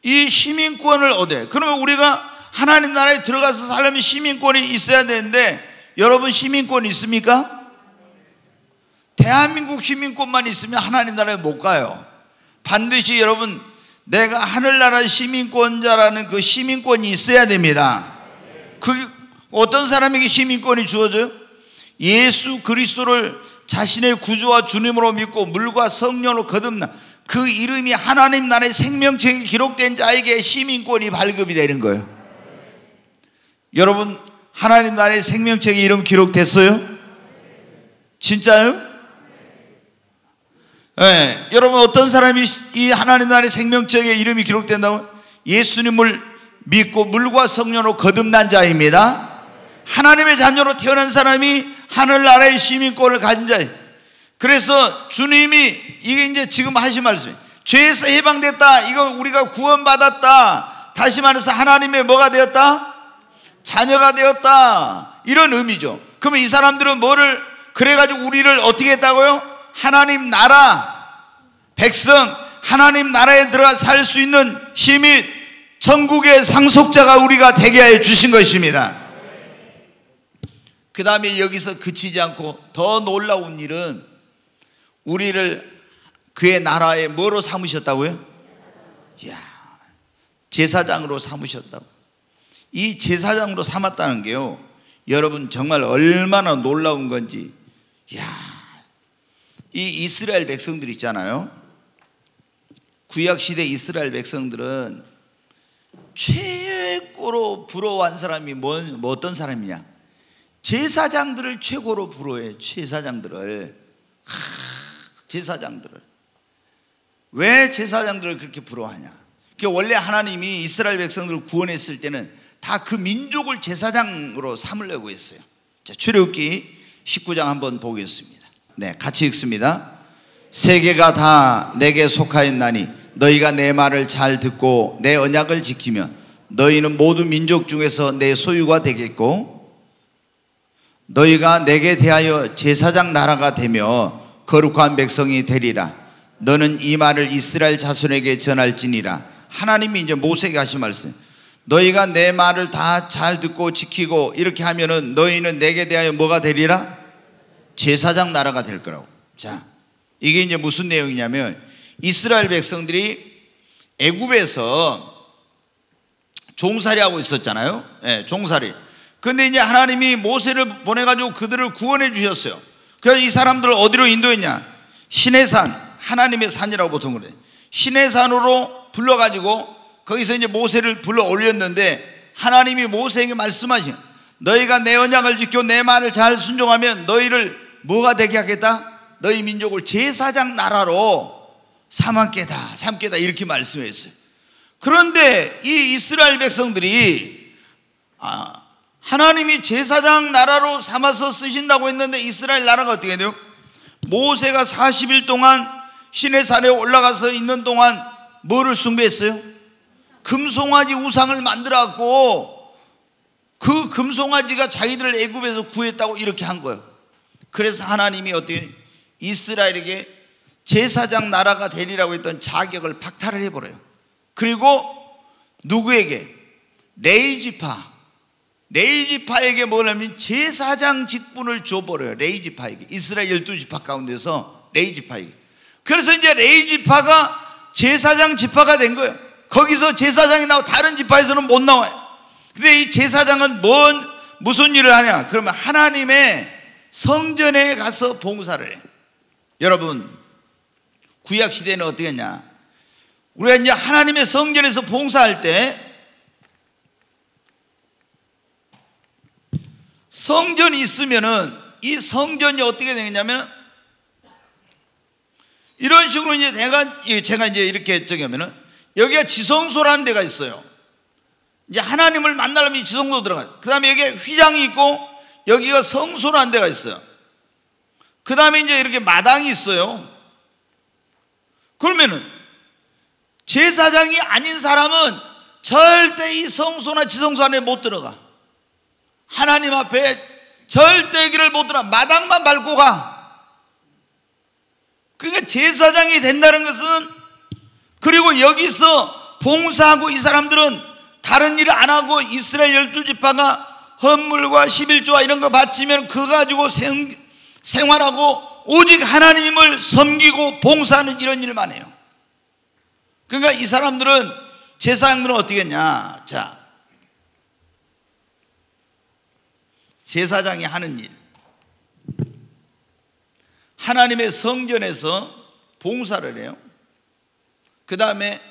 이 시민권을 얻어요. 그러면 우리가 하나님 나라에 들어가서 살려면 시민권이 있어야 되는데, 여러분 시민권 있습니까? 대한민국 시민권만 있으면 하나님 나라에 못 가요. 반드시 여러분, 내가 하늘나라 시민권자라는 그 시민권이 있어야 됩니다. 그 어떤 사람에게 시민권이 주어져요? 예수 그리스도를 자신의 구주와 주님으로 믿고 물과 성령으로 거듭나 그 이름이 하나님 나라의 생명책에 기록된 자에게 시민권이 발급이 되는 거예요. 여러분, 하나님 나라의 생명책에 이름 기록됐어요? 진짜요? 네. 여러분, 어떤 사람이 이 하나님 나라의 생명책에 이름이 기록된다고? 예수님을 믿고 물과 성령으로 거듭난 자입니다. 하나님의 자녀로 태어난 사람이 하늘나라의 시민권을 가진 자예요. 그래서 주님이 이게 이제 지금 하신 말씀이에요. 죄에서 해방됐다, 이거 우리가 구원받았다, 다시 말해서 하나님의 뭐가 되었다? 자녀가 되었다, 이런 의미죠. 그러면 이 사람들은 뭐를 그래가지고 우리를 어떻게 했다고요? 하나님 나라 백성, 하나님 나라에 들어가 살 수 있는 시민, 천국의 상속자가 우리가 되게 하여 주신 것입니다. 그 다음에 여기서 그치지 않고 더 놀라운 일은 우리를 그의 나라에 뭐로 삼으셨다고요? 이야, 제사장으로 삼으셨다고. 이 제사장으로 삼았다는 게요, 여러분 정말 얼마나 놀라운 건지. 이야, 이 이스라엘 백성들 있잖아요. 구약시대 이스라엘 백성들은 최고로 부러워한 사람이 어떤 사람이냐? 제사장들을 최고로 부러워해요. 제사장들을. 제사장들을. 왜 제사장들을 그렇게 부러워하냐? 원래 하나님이 이스라엘 백성들을 구원했을 때는 다 그 민족을 제사장으로 삼으려고 했어요. 자, 출애굽기 19장 한번 보겠습니다. 네, 같이 읽습니다. 세계가 다 내게 속하였나니 너희가 내 말을 잘 듣고 내 언약을 지키면 너희는 모든 민족 중에서 내 소유가 되겠고 너희가 내게 대하여 제사장 나라가 되며 거룩한 백성이 되리라. 너는 이 말을 이스라엘 자손에게 전할지니라. 하나님이 이제 모세에게 하신 말씀, 너희가 내 말을 다 잘 듣고 지키고 이렇게 하면은 너희는 내게 대하여 뭐가 되리라? 제사장 나라가 될 거라고. 자, 이게 이제 무슨 내용이냐면 이스라엘 백성들이 애굽에서 종살이하고 있었잖아요. 네, 종살이. 근데 이제 하나님이 모세를 보내가지고 그들을 구원해 주셨어요. 그래서 이 사람들을 어디로 인도했냐? 시내산, 하나님의 산이라고 보통 그래요. 시내산으로 불러가지고 거기서 이제 모세를 불러 올렸는데 하나님이 모세에게 말씀하신, 너희가 내 언약을 지켜 내 말을 잘 순종하면 너희를 뭐가 되게 하겠다? 너희 민족을 제사장 나라로 삼겠다 이렇게 말씀했어요. 그런데 이 이스라엘 백성들이 하나님이 제사장 나라로 삼아서 쓰신다고 했는데 이스라엘 나라가 어떻게 돼요? 모세가 40일 동안 시내산에 올라가서 있는 동안 뭐를 숭배했어요? 금송아지 우상을 만들어갖고 그 금송아지가 자기들을 애굽에서 구했다고 이렇게 한 거예요. 그래서 하나님이 어떻게 이스라엘에게 제사장 나라가 되리라고 했던 자격을 박탈을 해버려요. 그리고 누구에게? 레이지파에게 뭐냐면 제사장 직분을 줘버려요. 레이지파에게. 이스라엘 12지파 가운데서 레이지파에게. 그래서 이제 레이지파가 제사장 지파가 된 거예요. 거기서 제사장이 나오고 다른 지파에서는 못 나와요. 근데 이 제사장은 무슨 일을 하냐? 그러면 하나님의 성전에 가서 봉사를 해요. 여러분, 구약 시대는 어떻게 했냐? 우리가 이제 하나님의 성전에서 봉사할 때 성전이 있으면은 이 성전이 어떻게 되느냐면 이런 식으로 이제 제가 이제 이렇게 정하면은 여기가 지성소라는 데가 있어요. 이제 하나님을 만나려면 이 지성소 들어가요. 그 다음에 여기에 휘장이 있고 여기가 성소라는 데가 있어요. 그 다음에 이제 이렇게 마당이 있어요. 그러면은 제사장이 아닌 사람은 절대 이 성소나 지성소 안에 못 들어가. 하나님 앞에 절대 길을 못 들어가. 마당만 밟고 가. 그러니까 제사장이 된다는 것은, 그리고 여기서 봉사하고 이 사람들은 다른 일을 안 하고 이스라엘 12지파가 헌물과 11조와 이런 거 바치면 그거 가지고 생활하고 오직 하나님을 섬기고 봉사하는 이런 일만 해요. 그러니까 이 사람들은, 제사장들은 어떻게 했냐? 자, 제사장이 하는 일, 하나님의 성전에서 봉사를 해요. 그 다음에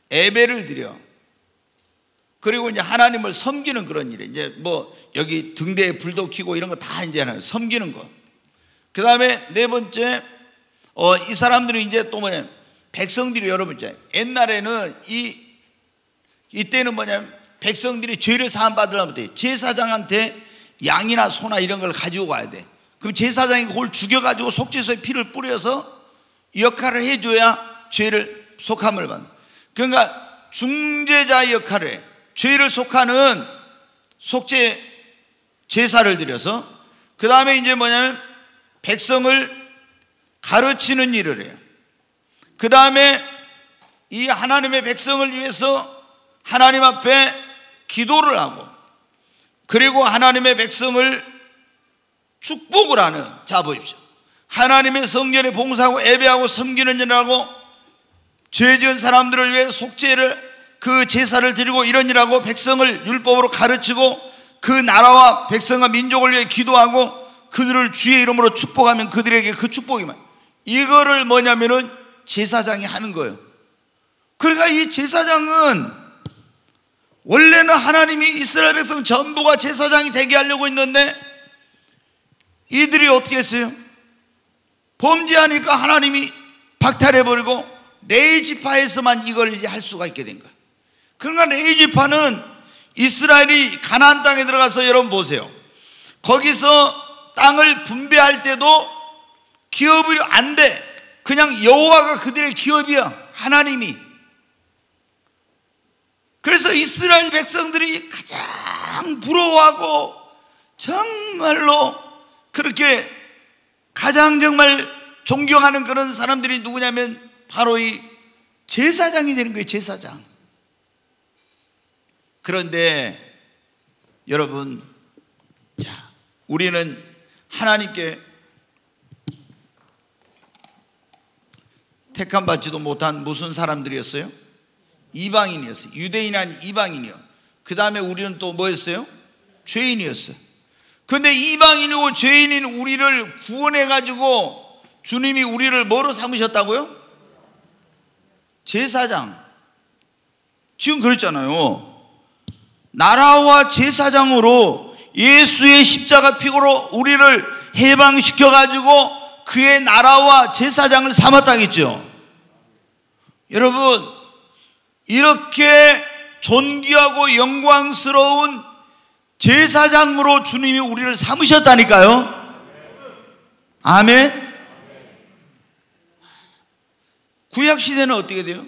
예배를 드려. 그리고 이제 하나님을 섬기는 그런 일이에요. 이제 뭐 여기 등대에 불도 켜고 이런 거 다 이제 하나요. 섬기는 거. 그 다음에 네 번째, 이 사람들은 이제 또 뭐냐면 백성들이, 여러분 있잖아요. 옛날에는 이때는 뭐냐면 백성들이 죄를 사함 받으려면 돼. 제사장한테 양이나 소나 이런 걸 가지고 가야 돼. 그럼 제사장이 그걸 죽여가지고 속죄소에 피를 뿌려서 이 역할을 해줘야 죄를 속함을 받는. 그러니까 중재자 역할을 해. 죄를 속하는 속죄 제사를 드려서, 그 다음에 이제 뭐냐면 백성을 가르치는 일을 해요. 그 다음에 이 하나님의 백성을 위해서 하나님 앞에 기도를 하고, 그리고 하나님의 백성을 축복을 하는, 자 보십시오, 하나님의 성전에 봉사하고 예배하고 섬기는 일하고 죄 지은 사람들을 위해 속죄를 그 제사를 드리고 이런 일하고 백성을 율법으로 가르치고 그 나라와 백성과 민족을 위해 기도하고 그들을 주의 이름으로 축복하면 그들에게 그 축복이만, 이거를 뭐냐면은 제사장이 하는 거예요. 그러니까 이 제사장은 원래는 하나님이 이스라엘 백성 전부가 제사장이 되게 하려고 했는데 이들이 어떻게 했어요? 범죄하니까 하나님이 박탈해버리고 네 지파에서만 이걸 이제 할 수가 있게 된 거예요. 그러니까 네 지파는 이스라엘이 가나안 땅에 들어가서, 여러분 보세요, 거기서 땅을 분배할 때도 기업이 안 돼. 그냥 여호와가 그들의 기업이야, 하나님이. 그래서 이스라엘 백성들이 가장 부러워하고 정말로 그렇게 가장 정말 존경하는 그런 사람들이 누구냐면 바로 이 제사장이 되는 거예요, 제사장. 그런데 여러분, 자, 우리는 하나님께 택함받지도 못한 무슨 사람들이었어요? 이방인이었어요. 유대인이 아닌 이방인이요. 그 다음에 우리는 또 뭐였어요? 죄인이었어요. 그런데 이방인이고 죄인인 우리를 구원해가지고 주님이 우리를 뭐로 삼으셨다고요? 제사장. 지금 그랬잖아요. 나라와 제사장으로 예수의 십자가 피고로 우리를 해방시켜가지고 그의 나라와 제사장을 삼았다겠죠. 여러분, 이렇게 존귀하고 영광스러운 제사장으로 주님이 우리를 삼으셨다니까요. 아멘. 구약시대는 어떻게 돼요?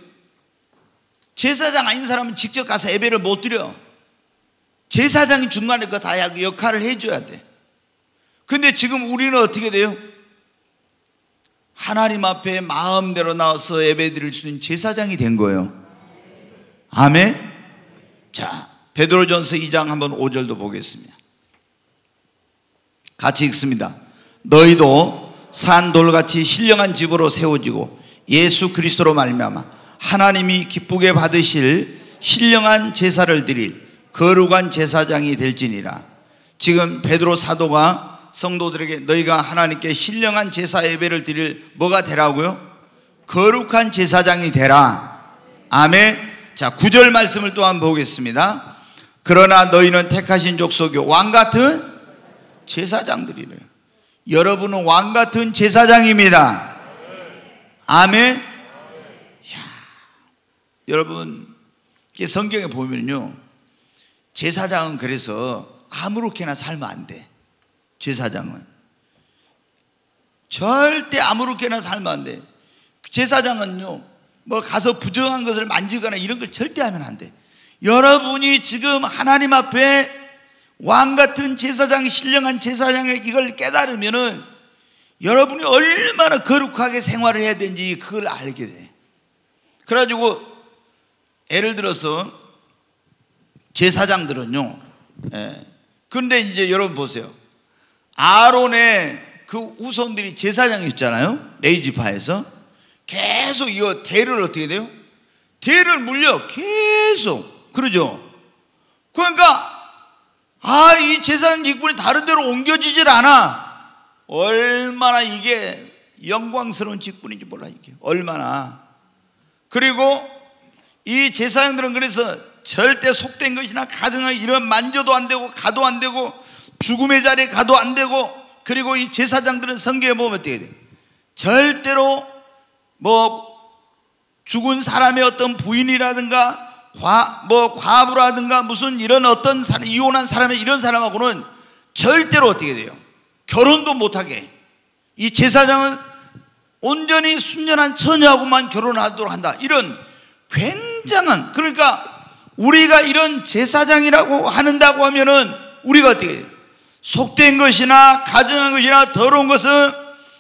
제사장 아닌 사람은 직접 가서 예배를 못 드려. 제사장이 중간에 그 다 역할을 해줘야 돼. 근데 지금 우리는 어떻게 돼요? 하나님 앞에 마음대로 나와서 예배 드릴 수 있는 제사장이 된 거예요. 아멘. 자, 베드로전서 2장 한번 5절도 보겠습니다. 같이 읽습니다. 너희도 산돌같이 신령한 집으로 세워지고 예수 그리스도로 말미암아 하나님이 기쁘게 받으실 신령한 제사를 드릴 거룩한 제사장이 될지니라. 지금 베드로 사도가 성도들에게 너희가 하나님께 신령한 제사 예배를 드릴 뭐가 되라고요? 거룩한 제사장이 되라. 아멘. 자, 9절 말씀을 또 한번 보겠습니다. 그러나 너희는 택하신 족속이요 왕같은 제사장들이래요. 여러분은 왕같은 제사장입니다. 아멘. 여러분, 성경에 보면요, 제사장은 그래서 아무렇게나 살면 안 돼. 제사장은 절대 아무렇게나 살면 안 돼. 제사장은요, 뭐 가서 부정한 것을 만지거나 이런 걸 절대 하면 안 돼. 여러분이 지금 하나님 앞에 왕같은 제사장, 신령한 제사장을 이걸 깨달으면은 여러분이 얼마나 거룩하게 생활을 해야 되는지 그걸 알게 돼. 그래가지고 예를 들어서 제사장들은요, 그런데 이제 여러분 보세요. 아론의 그 후손들이 제사장이 있잖아요. 레위지파에서 계속 이거 대를 어떻게 돼요? 대를 물려 계속. 그러죠. 그러니까 이 제사장 직분이 다른 데로 옮겨지질 않아. 얼마나 이게 영광스러운 직분인지 몰라, 이게 얼마나. 그리고 이 제사장들은 그래서 절대 속된 것이나 가정을 이런 만져도 안 되고 가도 안 되고 죽음의 자리에 가도 안 되고, 그리고 이 제사장들은 성경에 보면 어떻게 돼? 절대로 뭐 죽은 사람의 어떤 부인이라든가 과부라든가 무슨 이런 어떤 사람, 이혼한 사람의 이런 사람하고는 절대로 어떻게 돼요? 결혼도 못하게. 이 제사장은 온전히 순전한 처녀하고만 결혼하도록 한다. 이런 굉장한, 그러니까 우리가 이런 제사장이라고 한다고 하면은 우리가 어떻게 해요? 속된 것이나 가증한 것이나 더러운 것은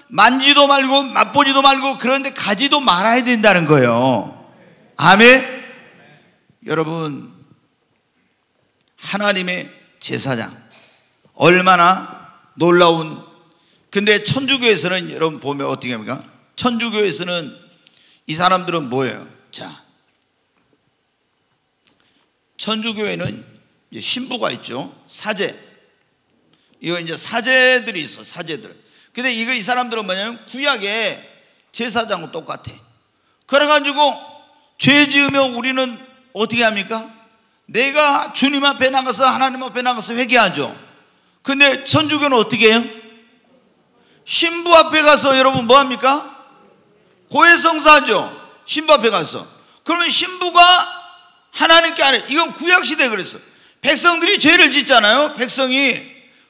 만지도 말고 맛보지도 말고 그런데 가지도 말아야 된다는 거예요. 아멘. 여러분, 하나님의 제사장 얼마나 놀라운 근데 천주교에서는 여러분 보면 어떻게 합니까? 천주교에서는 이 사람들은 뭐예요? 자, 천주교에는 신부가 있죠. 사제. 이거 이제 사제들이 있어, 사제들. 근데 이 사람들은 뭐냐면 구약의 제사장과 똑같아. 그래가지고 죄 지으면 우리는 어떻게 합니까? 내가 주님 앞에 나가서 하나님 앞에 나가서 회개하죠. 근데 천주교는 어떻게 해요? 신부 앞에 가서 여러분 뭐 합니까? 고해성사하죠. 신부 앞에 가서. 그러면 신부가 하나님께 안 해. 이건 구약시대에 그랬어. 백성들이 죄를 짓잖아요. 백성이.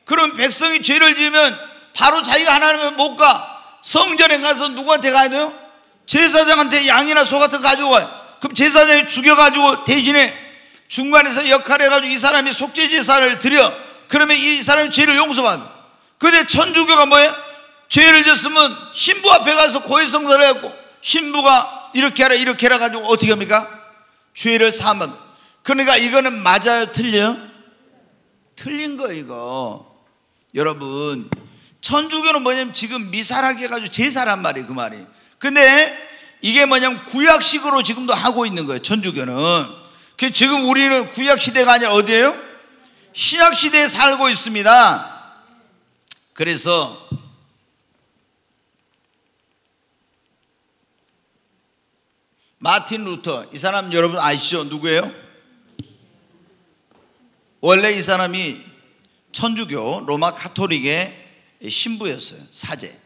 그럼 백성이 죄를 지으면 바로 자기가 하나님을 못 가. 성전에 가서 누구한테 가야 돼요? 제사장한테 양이나 소 같은 거 가지고 와요. 그럼 제사장이 죽여가지고 대신에 중간에서 역할을 해가지고 이 사람이 속죄제사를 드려. 그러면 이 사람이 죄를 용서받아. 근데 천주교가 뭐예요? 죄를 졌으면 신부 앞에 가서 고해성사를 했고, 신부가 이렇게 하라 이렇게 해라 가지고 어떻게 합니까? 죄를 사함받아. 그러니까 이거는 맞아요, 틀려요? 틀린 거 이거. 여러분, 천주교는 뭐냐면 지금 미사하게 해가지고 제사란 말이에요, 그 말이. 근데 이게 뭐냐면 구약식으로 지금도 하고 있는 거예요, 천주교는. 지금 우리는 구약시대가 아니라 어디예요? 신약시대에 살고 있습니다. 그래서 마틴 루터, 이 사람 여러분 아시죠? 누구예요? 원래 이 사람이 천주교 로마 가톨릭의 신부였어요. 사제.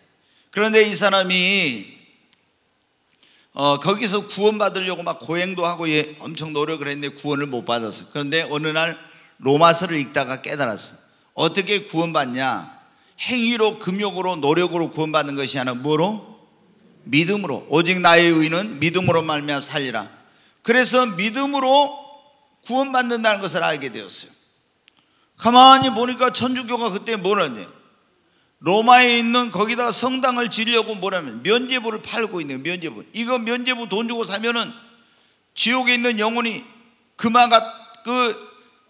그런데 이 사람이 거기서 구원받으려고 막 고행도 하고 엄청 노력을 했는데 구원을 못 받았어요. 그런데 어느 날 로마서를 읽다가 깨달았어요. 어떻게 구원받냐? 행위로, 금욕으로, 노력으로 구원받는 것이 아니라 뭐로? 믿음으로. 오직 나의 의는 믿음으로 말미암아 살리라. 그래서 믿음으로 구원받는다는 것을 알게 되었어요. 가만히 보니까 천주교가 그때 뭐라냐, 로마에 있는 거기다가 성당을 지으려고 뭐라면 면죄부를 팔고 있는 면죄부. 이거 면죄부 돈 주고 사면은 지옥에 있는 영혼이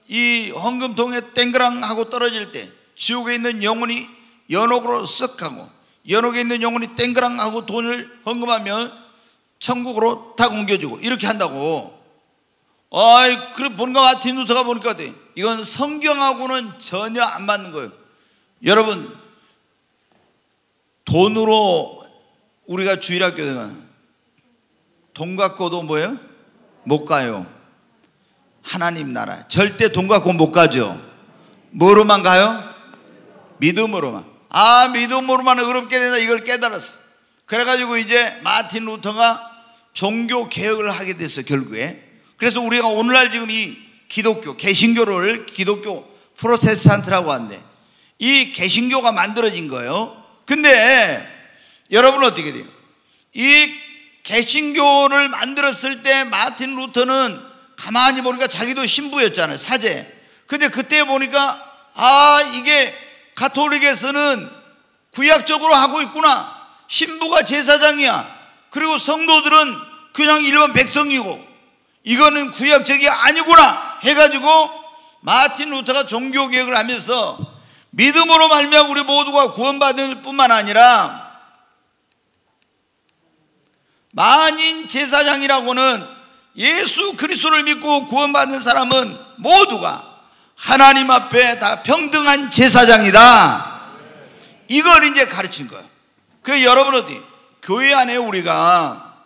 이 헌금통에 땡그랑 하고 떨어질 때 지옥에 있는 영혼이 연옥으로 쓱 하고, 연옥에 있는 영혼이 땡그랑 하고 돈을 헌금하면 천국으로 다 옮겨주고 이렇게 한다고. 그래 보니까 마틴 루터가 보니까 이건 성경하고는 전혀 안 맞는 거예요. 여러분, 돈으로 우리가 주일학교 되면 돈 갖고도 뭐예요? 못 가요. 하나님 나라 절대 돈 갖고 못 가죠. 뭐로만 가요? 믿음으로만. 믿음으로만 의롭게 된다, 이걸 깨달았어. 그래가지고 이제 마틴 루터가 종교 개혁을 하게 됐어, 결국에. 그래서 우리가 오늘날 지금 이 기독교, 개신교를 기독교 프로테스탄트라고 하는데, 이 개신교가 만들어진 거예요. 근데 여러분 어떻게 돼요? 이 개신교를 만들었을 때 마틴 루터는 가만히 보니까 자기도 신부였잖아요, 사제. 근데 그때 보니까 이게 가톨릭에서는 구약적으로 하고 있구나. 신부가 제사장이야. 그리고 성도들은 그냥 일반 백성이고, 이거는 구약적이 아니구나 해가지고 마틴 루터가 종교개혁을 하면서 믿음으로 말미암아 우리 모두가 구원받을 뿐만 아니라 만인 제사장이라고는 예수 그리스도를 믿고 구원받는 사람은 모두가 하나님 앞에 다 평등한 제사장이다. 이걸 이제 가르친 거예요. 그래서 여러분 어디 교회 안에 우리가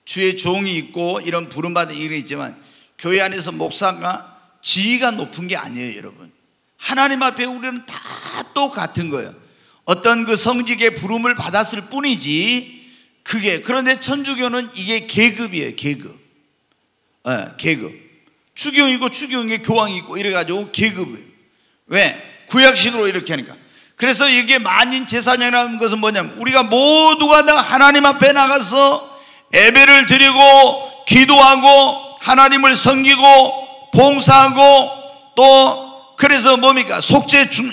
주의 종이 있고 이런 부름받은 일이 있지만 교회 안에서 목사가 지위가 높은 게 아니에요, 여러분. 하나님 앞에 우리는 다 똑같은 거예요. 어떤 그 성직의 부름을 받았을 뿐이지 그게. 그런데 천주교는 이게 계급이에요, 계급. 계급. 추경이고 추경에 교황이 있고 이래가지고 계급이에요. 왜? 구약식으로 이렇게 하니까. 그래서 이게 만인 제사장이라는 것은 뭐냐면 우리가 모두가 다 하나님 앞에 나가서 예배를 드리고 기도하고 하나님을 섬기고 봉사하고 또 그래서 뭡니까?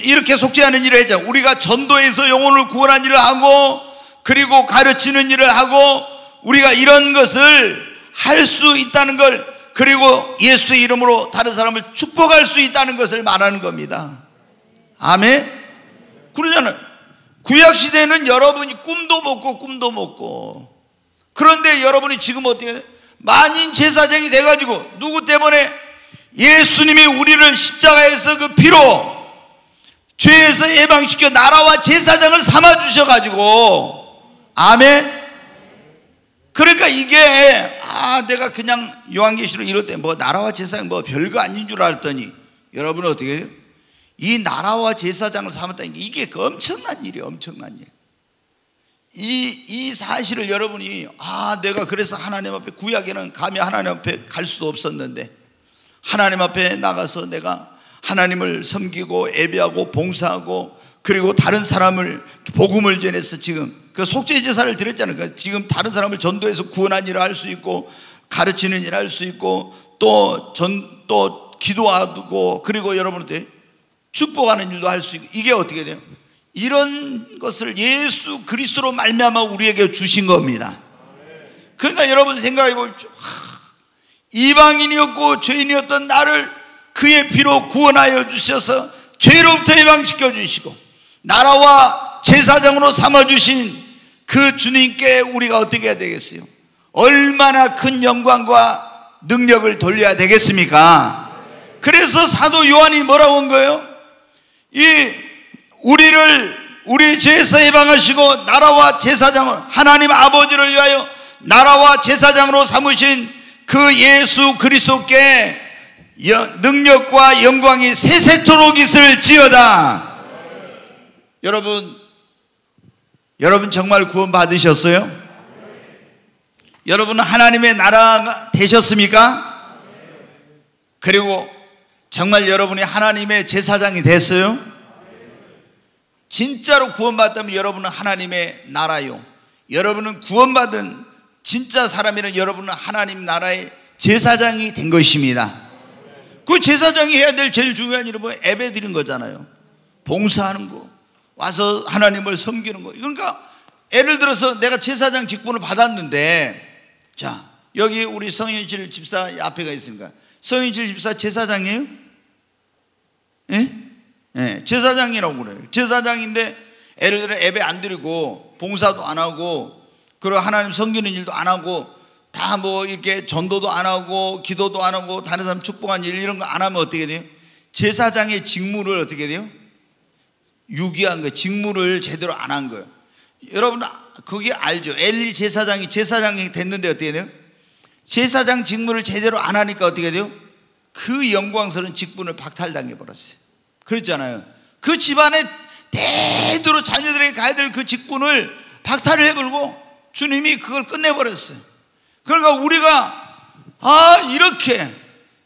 이렇게 속죄하는 일을 하자. 우리가 전도해서 영혼을 구원하는 일을 하고 그리고 가르치는 일을 하고 우리가 이런 것을 할 수 있다는 걸, 그리고 예수의 이름으로 다른 사람을 축복할 수 있다는 것을 말하는 겁니다. 아멘? 그러잖아요. 구약시대는 여러분이 꿈도 먹고 그런데 여러분이 지금 어떻게 만인 제사장이 돼가지고 누구 때문에? 예수님이 우리를 십자가에서 그 피로 죄에서 예방시켜 나라와 제사장을 삼아주셔가지고, 아멘. 그러니까 이게 내가 그냥 요한계시록 이럴 때 뭐 나라와 제사장 뭐 별거 아닌 줄 알았더니 여러분은 어떻게 해요? 이 나라와 제사장을 삼았다는 게 이게 그 엄청난 일이에요. 엄청난 일. 이 사실을 여러분이 내가 그래서 하나님 앞에, 구약에는 감히 하나님 앞에 갈 수도 없었는데 하나님 앞에 나가서 내가 하나님을 섬기고 예배하고 봉사하고 그리고 다른 사람을 복음을 전해서 지금 그 속죄 제사를 드렸잖아요. 그러니까 지금 다른 사람을 전도해서 구원한 일을 할 수 있고 가르치는 일을 할 수 있고 또 기도하고 그리고 여러분한테 축복하는 일도 할 수 있고, 이게 어떻게 돼요? 이런 것을 예수 그리스도로 말미암아 우리에게 주신 겁니다. 그러니까 여러분 생각해 보십시오. 이방인이었고 죄인이었던 나를 그의 피로 구원하여 주셔서 죄로부터 예방시켜 주시고 나라와 제사장으로 삼아주신 그 주님께 우리가 어떻게 해야 되겠어요? 얼마나 큰 영광과 능력을 돌려야 되겠습니까? 그래서 사도 요한이 뭐라고 한 거예요? 우리 죄에서 예방하시고 나라와 제사장을, 하나님 아버지를 위하여 나라와 제사장으로 삼으신 그 예수 그리스도께 능력과 영광이 세세토록 있을지어다. 여러분 정말 구원 받으셨어요? 여러분은 하나님의 나라가 되셨습니까? 그리고 정말 여러분이 하나님의 제사장이 됐어요? 진짜로 구원받았다면 여러분은 하나님의 나라요. 여러분은 구원받은 진짜 사람이란 여러분은 하나님 나라의 제사장이 된 것입니다. 그 제사장이 해야 될 제일 중요한 일은 뭐예요? 예배 드리는 거잖아요. 봉사하는 거, 와서 하나님을 섬기는 거. 그러니까 예를 들어서 내가 제사장 직분을 받았는데, 자 여기 우리 성인실 집사 앞에가 있습니까? 성인실 집사 제사장이에요? 예? 네, 제사장이라고 그래요. 제사장인데 예를 들어 예배 안 드리고 봉사도 안 하고 그리고 하나님 섬기는 일도 안 하고 다 뭐 이렇게 전도도 안 하고 기도도 안 하고 다른 사람 축복한 일 이런 거 안 하면 어떻게 돼요? 제사장의 직무를 어떻게 돼요? 유기한 거예요. 직무를 제대로 안 한 거예요. 여러분 그게 알죠? 엘리 제사장이 됐는데 어떻게 돼요? 제사장 직무를 제대로 안 하니까 어떻게 돼요? 그 영광스러운 직분을 박탈당해 버렸어요. 그랬잖아요. 그 집안에 대대로 자녀들에게 가야 될 그 직분을 박탈을 해버리고 주님이 그걸 끝내버렸어요. 그러니까 우리가 이렇게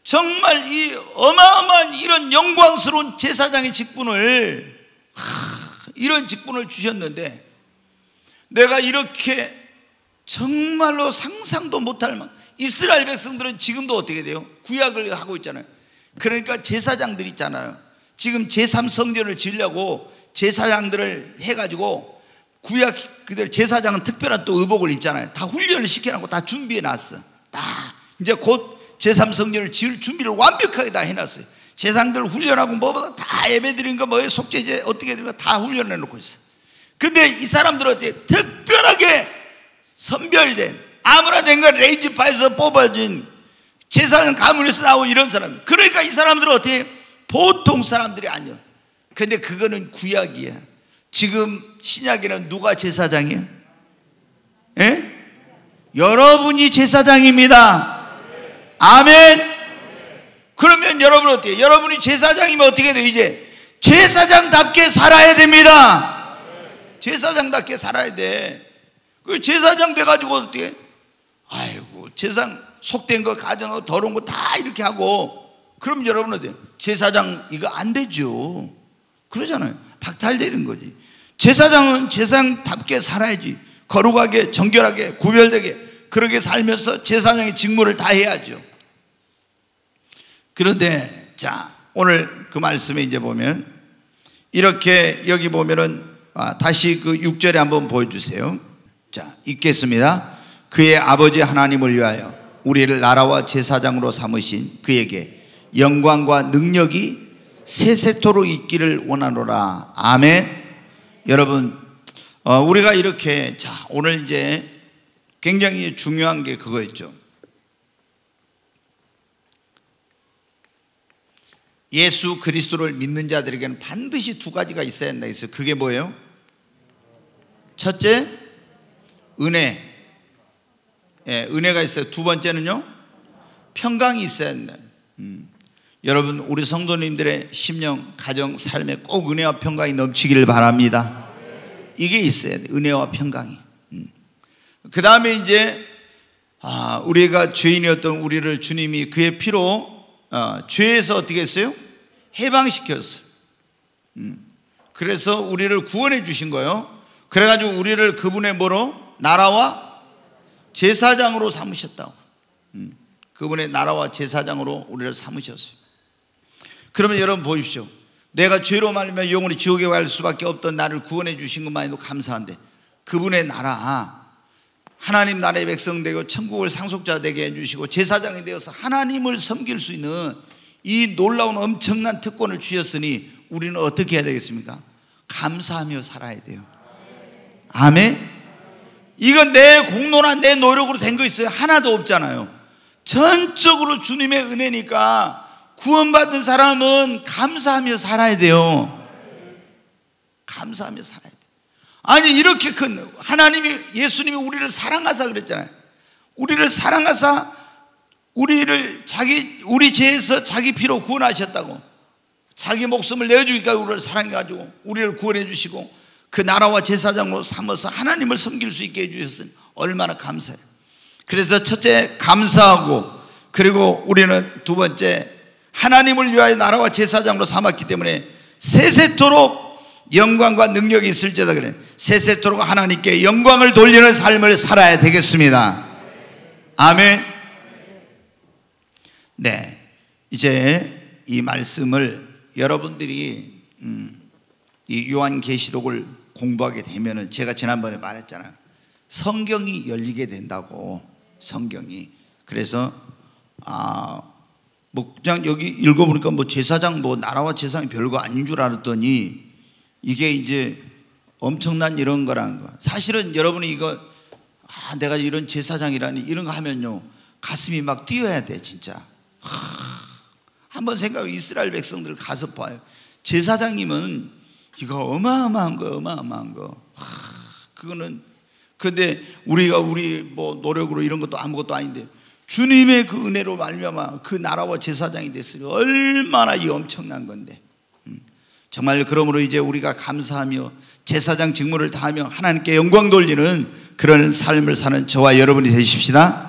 정말 이 어마어마한 이런 영광스러운 제사장의 직분을 이런 직분을 주셨는데 내가 이렇게 정말로 상상도 못할 만큼 이스라엘 백성들은 지금도 어떻게 돼요? 구약을 하고 있잖아요. 그러니까 제사장들 있잖아요. 지금 제3성전을 지으려고 제사장들을 해가지고 구약 그대로 제사장은 특별한 또 의복을 입잖아요. 다 훈련을 시켜놓고 다 준비해놨어. 다 이제 곧 제3성전을 지을 준비를 완벽하게 다 해놨어요. 제사장들 훈련하고 뭐보다 다 예배드리는 거 뭐에 속죄제 어떻게 되는 거 다 훈련해놓고 있어. 근데 이 사람들은 어떻게 특별하게 선별된 아무나 된 걸 레이지파에서 뽑아진 제사장 가문에서 나온 이런 사람. 그러니까 이 사람들은 어떻게 보통 사람들이 아니야. 근데 그거는 구약이야. 지금 신약에는 누가 제사장이에요? 예? 여러분이 제사장입니다. 아멘. 그러면 여러분 어때요? 여러분이 제사장이면 어떻게 돼요? 이제 제사장답게 살아야 됩니다. 제사장답게 살아야 돼. 그 제사장 돼가지고 어떻게? 아이고 제사장 속된 거 가정하고 더러운 거 다 이렇게 하고 그럼 여러분 어때요? 제사장 이거 안 되죠. 그러잖아요. 박탈되는 거지. 제사장은 제사장답게 살아야지. 거룩하게 정결하게 구별되게 그렇게 살면서 제사장의 직무를 다 해야죠. 그런데 자 오늘 그 말씀에 이제 보면 이렇게 여기 보면은 다시 그 6절에 한번 보여주세요. 자 읽겠습니다. 그의 아버지 하나님을 위하여 우리를 나라와 제사장으로 삼으신 그에게 영광과 능력이 세세토록 있기를 원하노라. 아멘. 여러분 우리가 이렇게, 자, 오늘 이제 굉장히 중요한 게 그거였죠. 예수 그리스도를 믿는 자들에게는 반드시 두 가지가 있어야 한다 했어요. 그게 뭐예요? 첫째, 은혜. 예, 은혜가 있어요. 두 번째는요, 평강이 있어야 한다. 여러분, 우리 성도님들의 심령, 가정, 삶에 꼭 은혜와 평강이 넘치기를 바랍니다. 이게 있어야 돼, 은혜와 평강이. 그 다음에 이제 우리가 죄인이었던 우리를 주님이 그의 피로 죄에서 어떻게 했어요? 해방시켰어요. 그래서 우리를 구원해 주신 거예요. 그래가지고 우리를 그분의 뭐로? 나라와 제사장으로 삼으셨다고. 그분의 나라와 제사장으로 우리를 삼으셨어요. 그러면 여러분 보십시오. 내가 죄로 말미암아 영원히 지옥에 갈 수밖에 없던 나를 구원해 주신 것만 해도 감사한데, 그분의 나라, 하나님 나라의 백성 되고 천국을 상속자 되게 해주시고 제사장이 되어서 하나님을 섬길 수 있는 이 놀라운 엄청난 특권을 주셨으니 우리는 어떻게 해야 되겠습니까? 감사하며 살아야 돼요. 아멘. 이건 내 공로나 내 노력으로 된 거 있어요? 하나도 없잖아요. 전적으로 주님의 은혜니까 구원받은 사람은 감사하며 살아야 돼요. 감사하며 살아야 돼요. 아니, 이렇게 큰 하나님이, 예수님이 우리를 사랑하사 그랬잖아요. 우리를 사랑하사 우리를 우리 죄에서 자기 피로 구원하셨다고. 자기 목숨을 내어주기까지 우리를 사랑해가지고 우리를 구원해 주시고 그 나라와 제사장으로 삼아서 하나님을 섬길 수 있게 해주셨으니 얼마나 감사해요. 그래서 첫째, 감사하고, 그리고 우리는 두 번째, 하나님을 위하여 나라와 제사장으로 삼았기 때문에 세세토록 영광과 능력이 있을지어다 그래. 세세토록 하나님께 영광을 돌리는 삶을 살아야 되겠습니다. 아멘. 네, 이제 이 말씀을 여러분들이 이 요한계시록을 공부하게 되면은, 제가 지난번에 말했잖아요. 성경이 열리게 된다고. 성경이. 그래서 뭐 그냥 여기 읽어보니까 뭐 제사장, 뭐 나라와 제사장이 별거 아닌 줄 알았더니 이게 이제 엄청난 이런 거라는 거. 사실은 여러분이 이거 내가 이런 제사장이라니 이런 거 하면요 가슴이 막 뛰어야 돼 진짜. 한번 생각해. 이스라엘 백성들 가서 봐요. 제사장님은 이거 어마어마한 거, 어마어마한 거. 그거는, 근데 우리 뭐 노력으로 이런 것도 아무것도 아닌데 주님의 그 은혜로 말미암아 그 나라와 제사장이 됐으니 얼마나 이 엄청난 건데. 정말 그러므로 이제 우리가 감사하며 제사장 직무를 다하며 하나님께 영광 돌리는 그런 삶을 사는 저와 여러분이 되십시다.